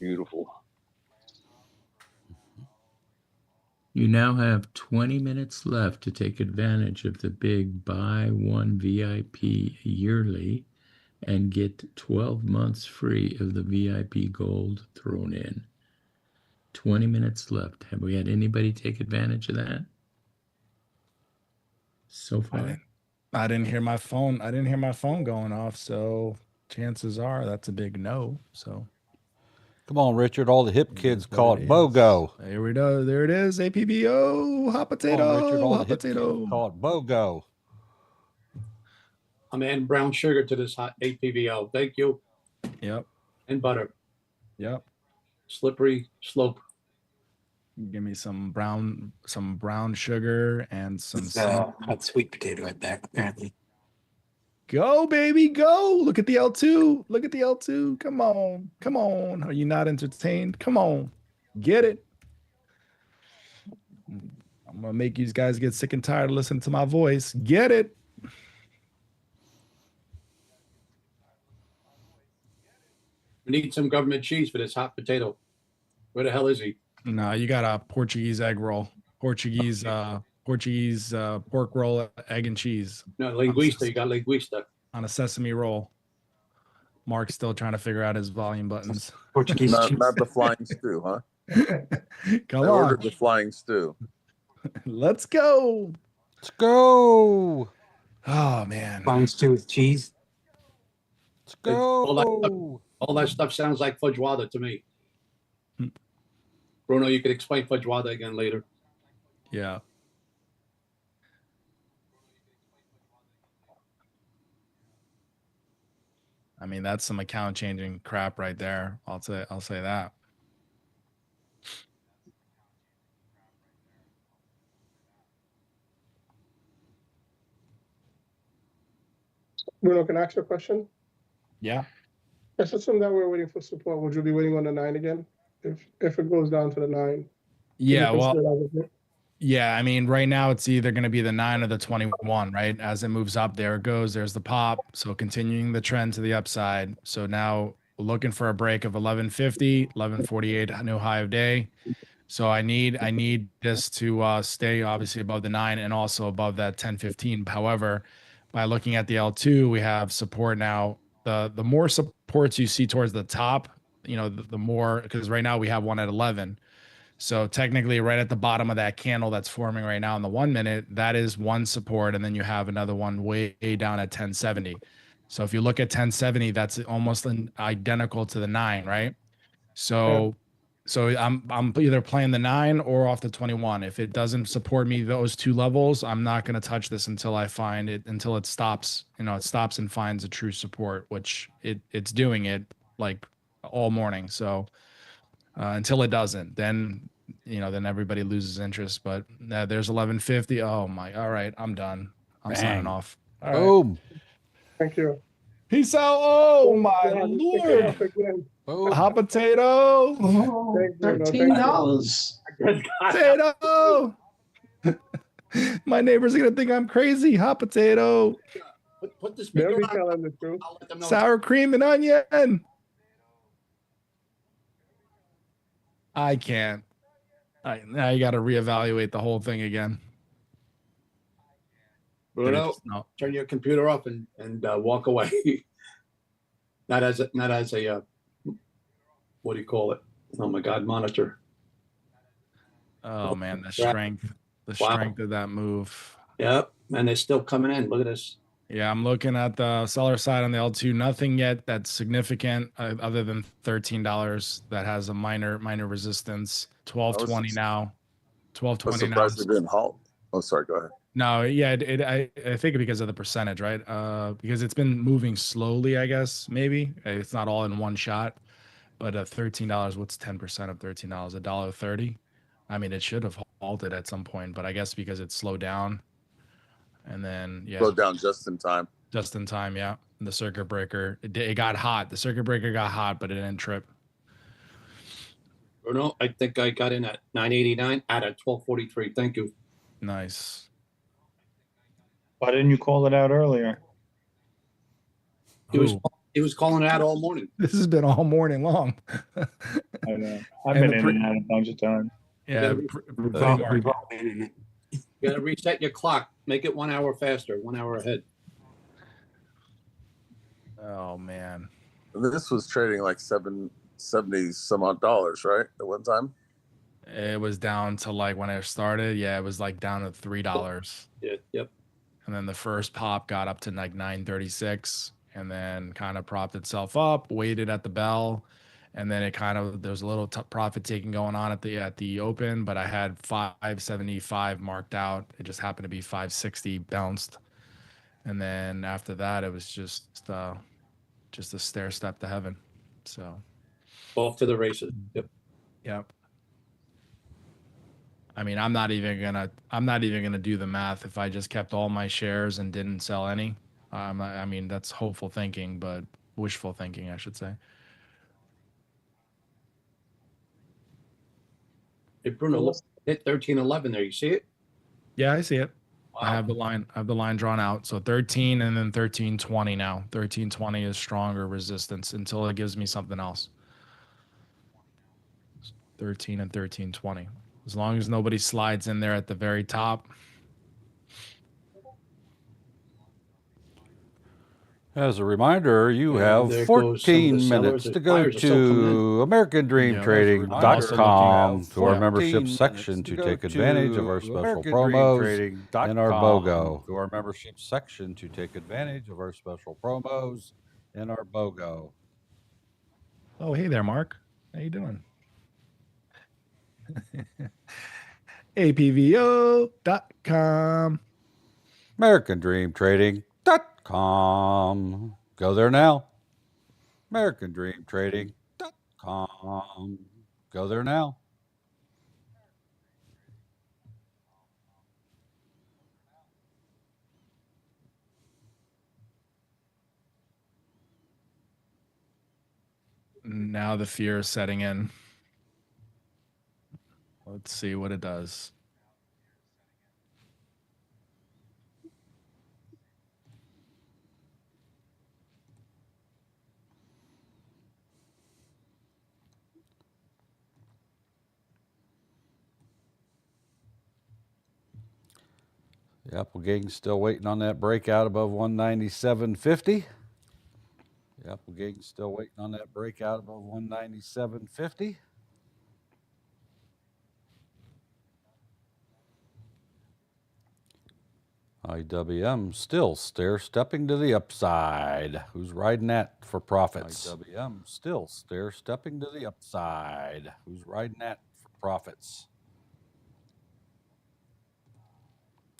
Beautiful. You now have 20 minutes left to take advantage of the big buy one VIP yearly and get 12 months free of the VIP gold thrown in. 20 minutes left. Have we had anybody take advantage of that so far? I didn't hear my phone. I didn't hear my phone going off. So chances are that's a big no. So come on, Richard. All the hip kids call it BOGO. There we go. There it is. APBO. Hot potato. Come on, Richard. All hot the hip potato. kids call it BOGO. I'm adding brown sugar to this hot APVO. Thank you. Yep. And butter. Yep. Slippery slope. Give me some brown sugar and some hot sweet potato right back, apparently. Go, baby, go. Look at the L2. Look at the L2. Come on. Come on. Are you not entertained? Come on. Get it. I'm going to make you guys get sick and tired of listening to my voice. Get it. We need some government cheese for this hot potato. Where the hell is he? No, you got a Portuguese egg roll. Portuguese pork roll, egg and cheese. No, linguista. You got linguista. On a sesame roll. Mark's still trying to figure out his volume buttons. Portuguese not, cheese. not the flying stew, huh? Come I on. ordered the flying stew. Let's go. Let's go. Oh, man. Flying stew with cheese. Let's go. All that stuff sounds like fudgewada to me. Bruno, you could explain fudgewada again later. Yeah. I mean, that's some account changing crap right there. I'll say that. Bruno, can I ask you a question? Yeah. Let's assume that we're waiting for support. Would you be waiting on the 9 again? If it goes down to the 9? Yeah, well, yeah, I mean, right now it's either going to be the 9 or the 21, right? As it moves up, there it goes. There's the pop. So continuing the trend to the upside. So now looking for a break of 1150, 1148, new high of day. So I need this to stay obviously above the 9 and also above that 1015. However, by looking at the L2, we have support now. The more supports you see towards the top, the more, because right now we have one at 11. So technically right at the bottom of that candle that's forming right now in the 1 minute, that is one support. And then you have another one way down at 1070. So if you look at 1070, that's almost identical to the 9, right? So I'm either playing the 9 or off the 21. If it doesn't support me those two levels, I'm not going to touch this until I find it, until it stops. It stops and finds a true support, which it's doing it like all morning. So until it doesn't. Then then everybody loses interest. But there's 1150. Oh my! All right, I'm done. I'm signing Bang. off. All right. Boom. Thank you. Peace out. Oh my God, it's picking lord! up again. Boom. Hot potato. Oh, Thanks, Bruno. Thank you. $13. Potato. My neighbors are gonna think I'm crazy. Hot potato. Put the They'll speaker be on. telling the truth. I'll let them know. Sour cream and onion. I can't. Now you got to reevaluate the whole thing again. Bruno, No. turn your computer off and walk away. not as a what do you call it? Oh my God, monitor. Oh man, the strength of that move. Yep, and they're still coming in. Look at this. Yeah, I'm looking at the seller side on the L2. Nothing yet that's significant other than $13 that has a minor resistance. 1220 now. 1220 now. Surprised it didn't halt. Oh, sorry. Go ahead. No, yeah, I think because of the percentage, right? Because it's been moving slowly, I guess, maybe. It's not all in one shot. But $13, what's 10% of $13? $1.30? I mean, it should have halted at some point, but I guess because it slowed down. And then, yeah. Slowed down just in time. Just in time, yeah. The circuit breaker, it got hot. The circuit breaker got hot, but it didn't trip. Bruno, I think I got in at 989 at 1243. Thank you. Nice. Why didn't you call it out earlier? He was calling it out all morning. This has been all morning long. I know. I've been in and out a bunch of times. Yeah. You got to reset your clock. Make it 1 hour faster, 1 hour ahead. Oh man. This was trading like $70 some odd dollars, right? At one time. It was down to like when it started. Yeah, it was like down to $3. Yeah. Yep. And then the first pop got up to like 936, and then kind of propped itself up, waited at the bell, and then it kind of there's a little profit taking going on at the open, but I had 575 marked out. It just happened to be 560 bounced, and then after that it was just a stair step to heaven. So off to the races. Yep. I mean, I'm not even gonna do the math if I just kept all my shares and didn't sell any. I mean, that's hopeful thinking, but wishful thinking, I should say. Hey, Bruno, look, hit 1311 there. You see it? Yeah, I see it. Wow. I have the line drawn out. So 13 and then 1320 now. 1320 is stronger resistance until it gives me something else. 13 and 1320. As long as nobody slides in there at the very top. As a reminder, you have there goes some of the 14 minutes sellers. to go Buyers are still to AmericanDreamTrading.com to our membership 14 section to take advantage of our special promos in our BOGO. To our membership section to take advantage of our special promos in our BOGO. Oh, hey there, Mark. How you doing? APVO.com. AmericanDreamTrading.com. Go there now. AmericanDreamTrading.com. Go there now. Now the fear is setting in. Let's see what it does. The Apple Gang's still waiting on that breakout above 197.50. The Apple Gang's still waiting on that breakout above 197.50. IWM still stair-stepping to the upside. Who's riding that for profits? IWM still stair-stepping to the upside. Who's riding that for profits?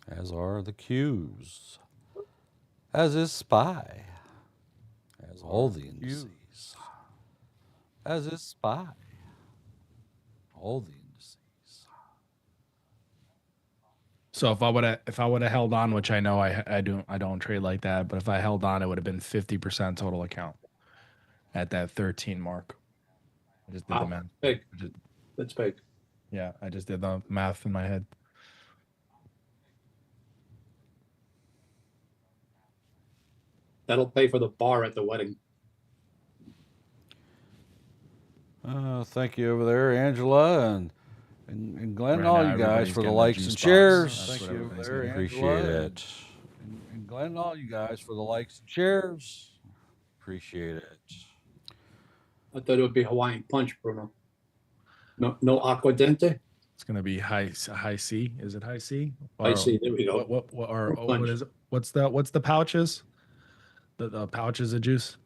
As are the Qs. As is SPY. As all the indices. As is SPY. all the indices. So if I would have held on, which I know I don't trade like that, but if I held on, it would have been 50% total account at that 13 mark. I just did the math. Big. That's big. Yeah, I just did the math in my head. That'll pay for the bar at the wedding. Thank you over there, Angela, and Glenn, Right all now, you guys everybody's for the getting a likes juice and box. shares. That's Thank what you over everybody's there, getting. Appreciate it. And Glenn, all you guys for the likes and shares. Appreciate it. I thought it would be Hawaiian punch, Bruno. No aquadente. It's gonna be high C. Is it high C? High C, there we go. What is it? What's the pouches? The pouches of juice.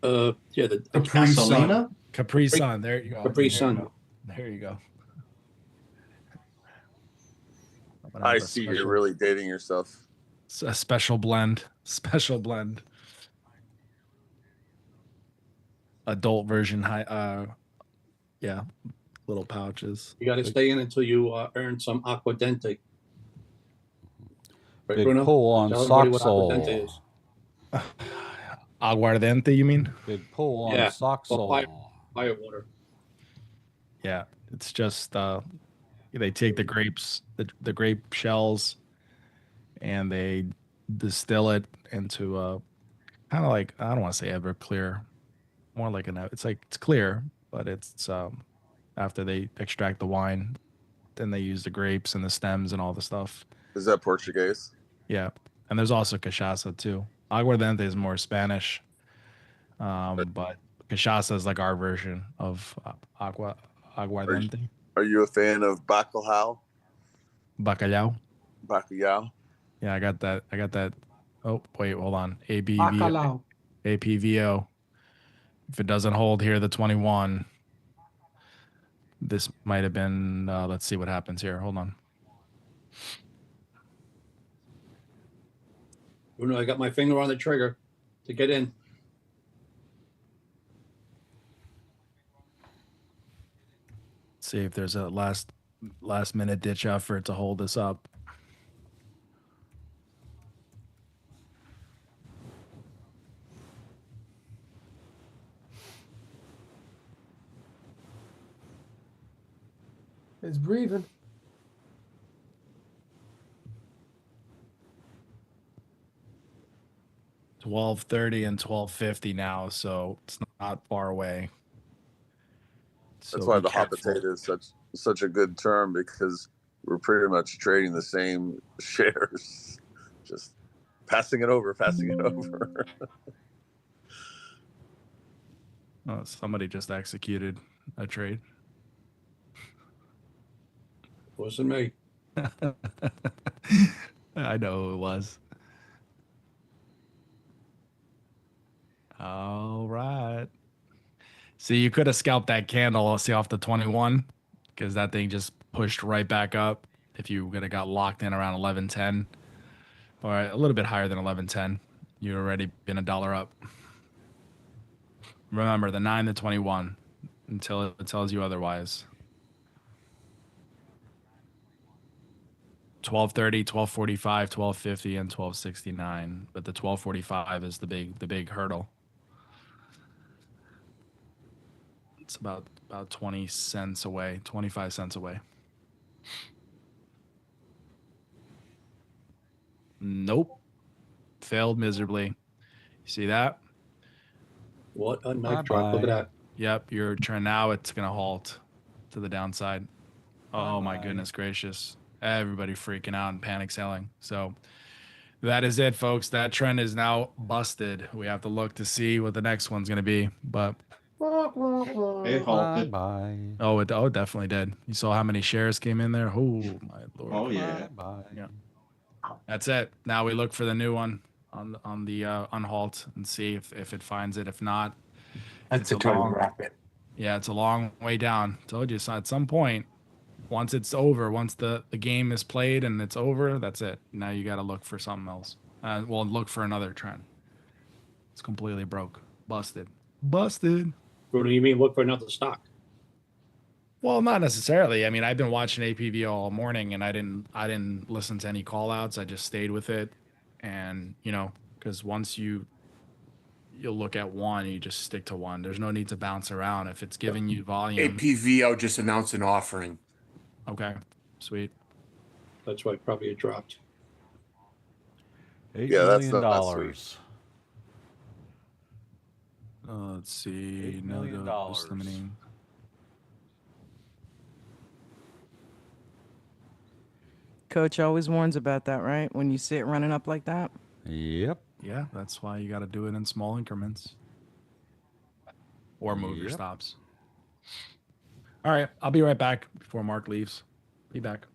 Yeah, the Capri Sun. Sun. Capri Sun. There you go. Capri Sun. There you go. I see you're really dating yourself. It's a special blend. Special blend. Adult version high. Yeah, little pouches. You got to stay in until you earn some aquadente. Right, Big Bruno? pull on Tell everybody what Soxol. aquadente is. Aguardiente, you mean? Big pull on Yeah, Soxol. fire water. Yeah, it's just they take the grapes, the grape shells, and they distill it into kind of like, I don't want to say Everclear, more like it's clear, but it's after they extract the wine, then they use the grapes and the stems and all the stuff. Is that Portuguese? Yeah, and there's also cachaça too. Aguardiente is more Spanish, but cachaça is like our version of aguardiente. Are you a fan of bacalhau? Bacalhau. Bacalhau. Yeah, I got that. Oh, wait, hold on. Bacalhau. APVO. If it doesn't hold here, the 21. This might have been. Let's see what happens here. Hold on. Bruno, I got my finger on the trigger to get in. See if there's a last minute ditch effort to hold this up. It's breathing. $12.30 and $12.50 now, so it's not far away. That's So why be the hot careful. potato is such a good term, because we're pretty much trading the same shares, just passing it over. Oh, somebody just executed a trade. Wasn't me. I know who it was. All right. See, you could have scalped that candle, see, off the 21, because that thing just pushed right back up. If you would have got locked in around 11.10, or a little bit higher than 11.10, you'd already been $1 up. Remember, the 9 to 21 until it tells you otherwise. 12.30, 12.45, 12.50, and 12.69. But the 12.45 is the big hurdle. It's about 20 cents away, 25 cents away. Nope. Failed miserably. You see that? What a knife drop. Look at that. Yep, your trend now, it's going to halt to the downside. Oh, my goodness gracious. Everybody freaking out and panic selling. So that is it, folks. That trend is now busted. We have to look to see what the next one's going to be. But It halted. Bye. oh, it definitely did. You saw how many shares came in there? Oh, my Lord. Oh yeah. Bye. Yeah. That's it. Now we look for the new one on the unhalt and see if it finds it. If not, That's a long rapid. Yeah, it's a long way down. Told you. So at some point, once it's over, once the game is played and it's over, that's it. Now you got to look for something else. Well, look for another trend. It's completely broke. Busted. Bruno, you mean look for another stock? Well, not necessarily. I mean, I've been watching APV all morning, and I didn't listen to any call outs. I just stayed with it, and because once you'll look at one, you just stick to one. There's no need to bounce around if it's giving you volume. APVO just announced an offering. Okay, sweet. That's why probably it dropped. $8 Yeah, that's million. sweet. Let's see. $8 million. Limiting. Coach always warns about that, right? When you see it running up like that. Yep. Yeah, that's why you got to do it in small increments. Or move your stops. All right, I'll be right back before Mark leaves. Be back.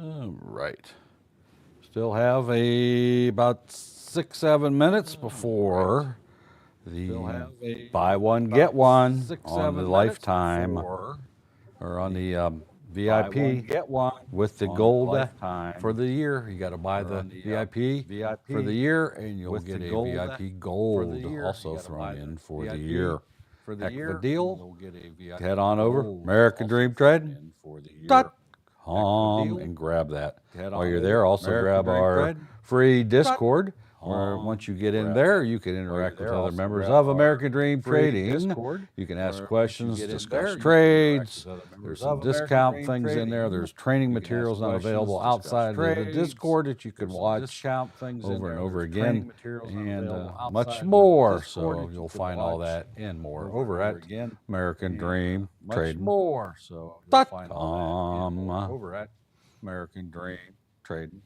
All right. Still have about 6-7 minutes before the buy one get one on the lifetime or on the VIP get one with the gold for the year. You got to buy the VIP for the year, and you'll get a VIP gold also thrown in for the year. Heck of a deal. Head on over AmericanDreamTrading.com and grab that. While you're there, also grab our free Discord. Where once you get in there, you can interact with other members of American Dream Trading. You can ask questions, discuss trades. There's some discount things in there. There's training materials not available outside of the Discord that you can watch over and over again, and much more. So you'll find all that and more over at American Dream Trading. Over at American Dream Trading.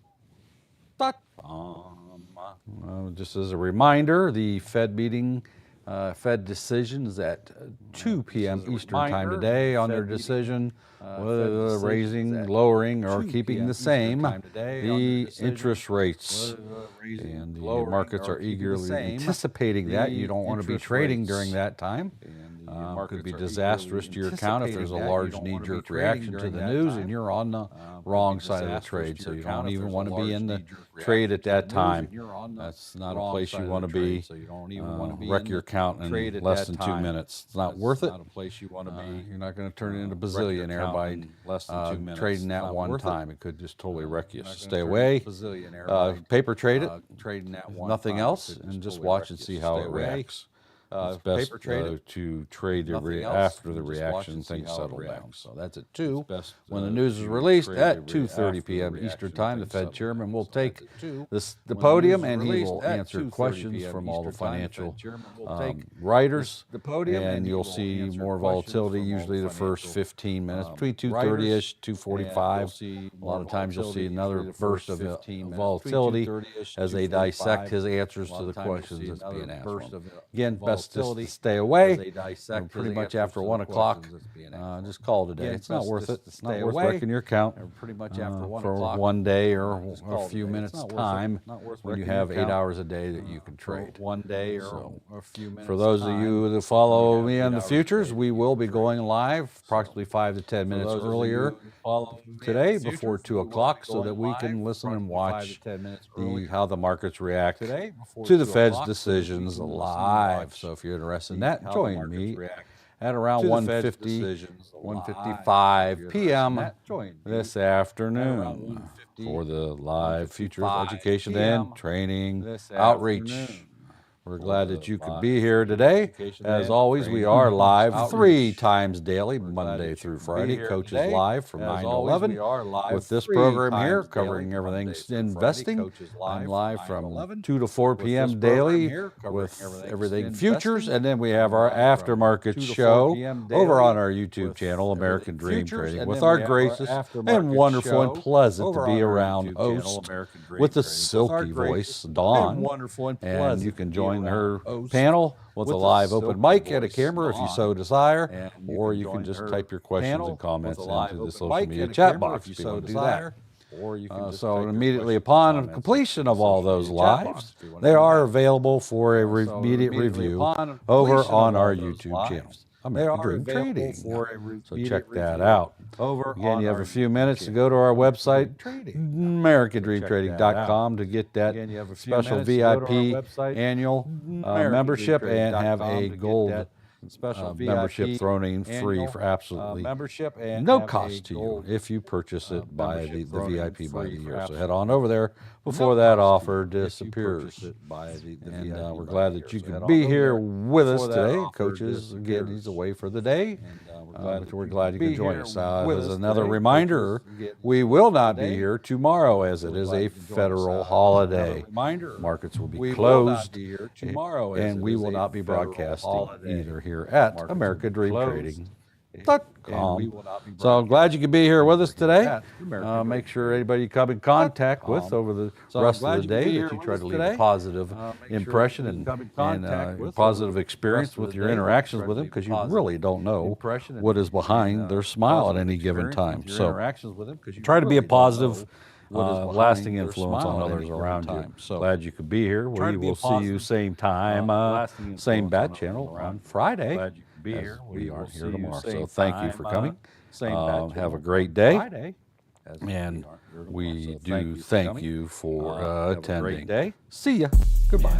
Just as a reminder, the Fed meeting, Fed decision is at 2 p.m. Eastern time today on their decision, whether they're raising, lowering, or keeping the same the interest rates. And the markets are eagerly anticipating that. You don't want to be trading during that time. Could be disastrous to your account if there's a large knee-jerk reaction to the news and you're on the wrong side of the trade. So you don't even want to be in the trade at that time. That's not a place you want to be. Wreck your account in less than 2 minutes. It's not worth it. You're not going to turn into a bazillionaire by trading that one time. It could just totally wreck you. So stay away. Paper trade it. Nothing else, and just watch and see how it reacts. It's best to trade after the reaction, things settle down. So that's at 2. When the news is released at 2:30 p.m. Eastern time, the Fed chairman will take the podium and he will answer questions from all the financial writers. And you'll see more volatility usually the first 15 minutes, between 2:30-ish, 2:45. A lot of times you'll see another burst of volatility as they dissect his answers to the questions that's being asked. Again, best just to stay away. Pretty much after 1 o'clock, just call it a day. It's not worth it. It's not worth wrecking your account for 1 day or a few minutes time when you have 8 hours a day that you can trade. 1 day or a few minutes. For those of you that follow me on the futures, we will be going live approximately 5 to 10 minutes earlier today before 2 o'clock so that we can listen and watch how the markets react to the Fed's decisions live. So if you're interested in that, join me at around 1:55 p.m. this afternoon for the live futures education and training outreach. We're glad that you could be here today. As always, we are live 3 times daily, Monday through Friday. Coach is live from 9 to 11 with this program here covering everything investing. I'm live from 2 to 4 p.m. daily with everything futures. And then we have our aftermarket show over on our YouTube channel, American Dream Trading, with our gracious and wonderful and pleasant to be around host with the silky voice, Dawn. And you can join her panel with a live open mic and a camera if you so desire, or you can just type your questions and comments into the social media chat box if you want to do that. So immediately upon completion of all those lives, they are available for a immediate review over on our YouTube channel. American Dream Trading. So check that out. Again, you have a few minutes to go to our website, AmericanDreamTrading.com, to get that special VIP annual membership and have a gold membership thrown in free for absolutely no cost to you if you purchase it by the VIP by the year. So head on over there before that offer disappears. And we're glad that you could be here with us today. Coach is, again, he's away for the day. But we're glad you could join us. As another reminder, we will not be here tomorrow as it is a federal holiday. Markets will be closed, and we will not be broadcasting either here at AmericanDreamTrading.com. So I'm glad you could be here with us today. Make sure anybody you come in contact with over the rest of the day that you try to leave a positive impression and positive experience with your interactions with them, because you really don't know what is behind their smile at any given time. So try to be a positive, lasting influence on others around you. So glad you could be here. We will see you same time, same bat channel on Friday. As we aren't here tomorrow. So thank you for coming. Have a great day. And we do thank you for attending. See ya. Goodbye.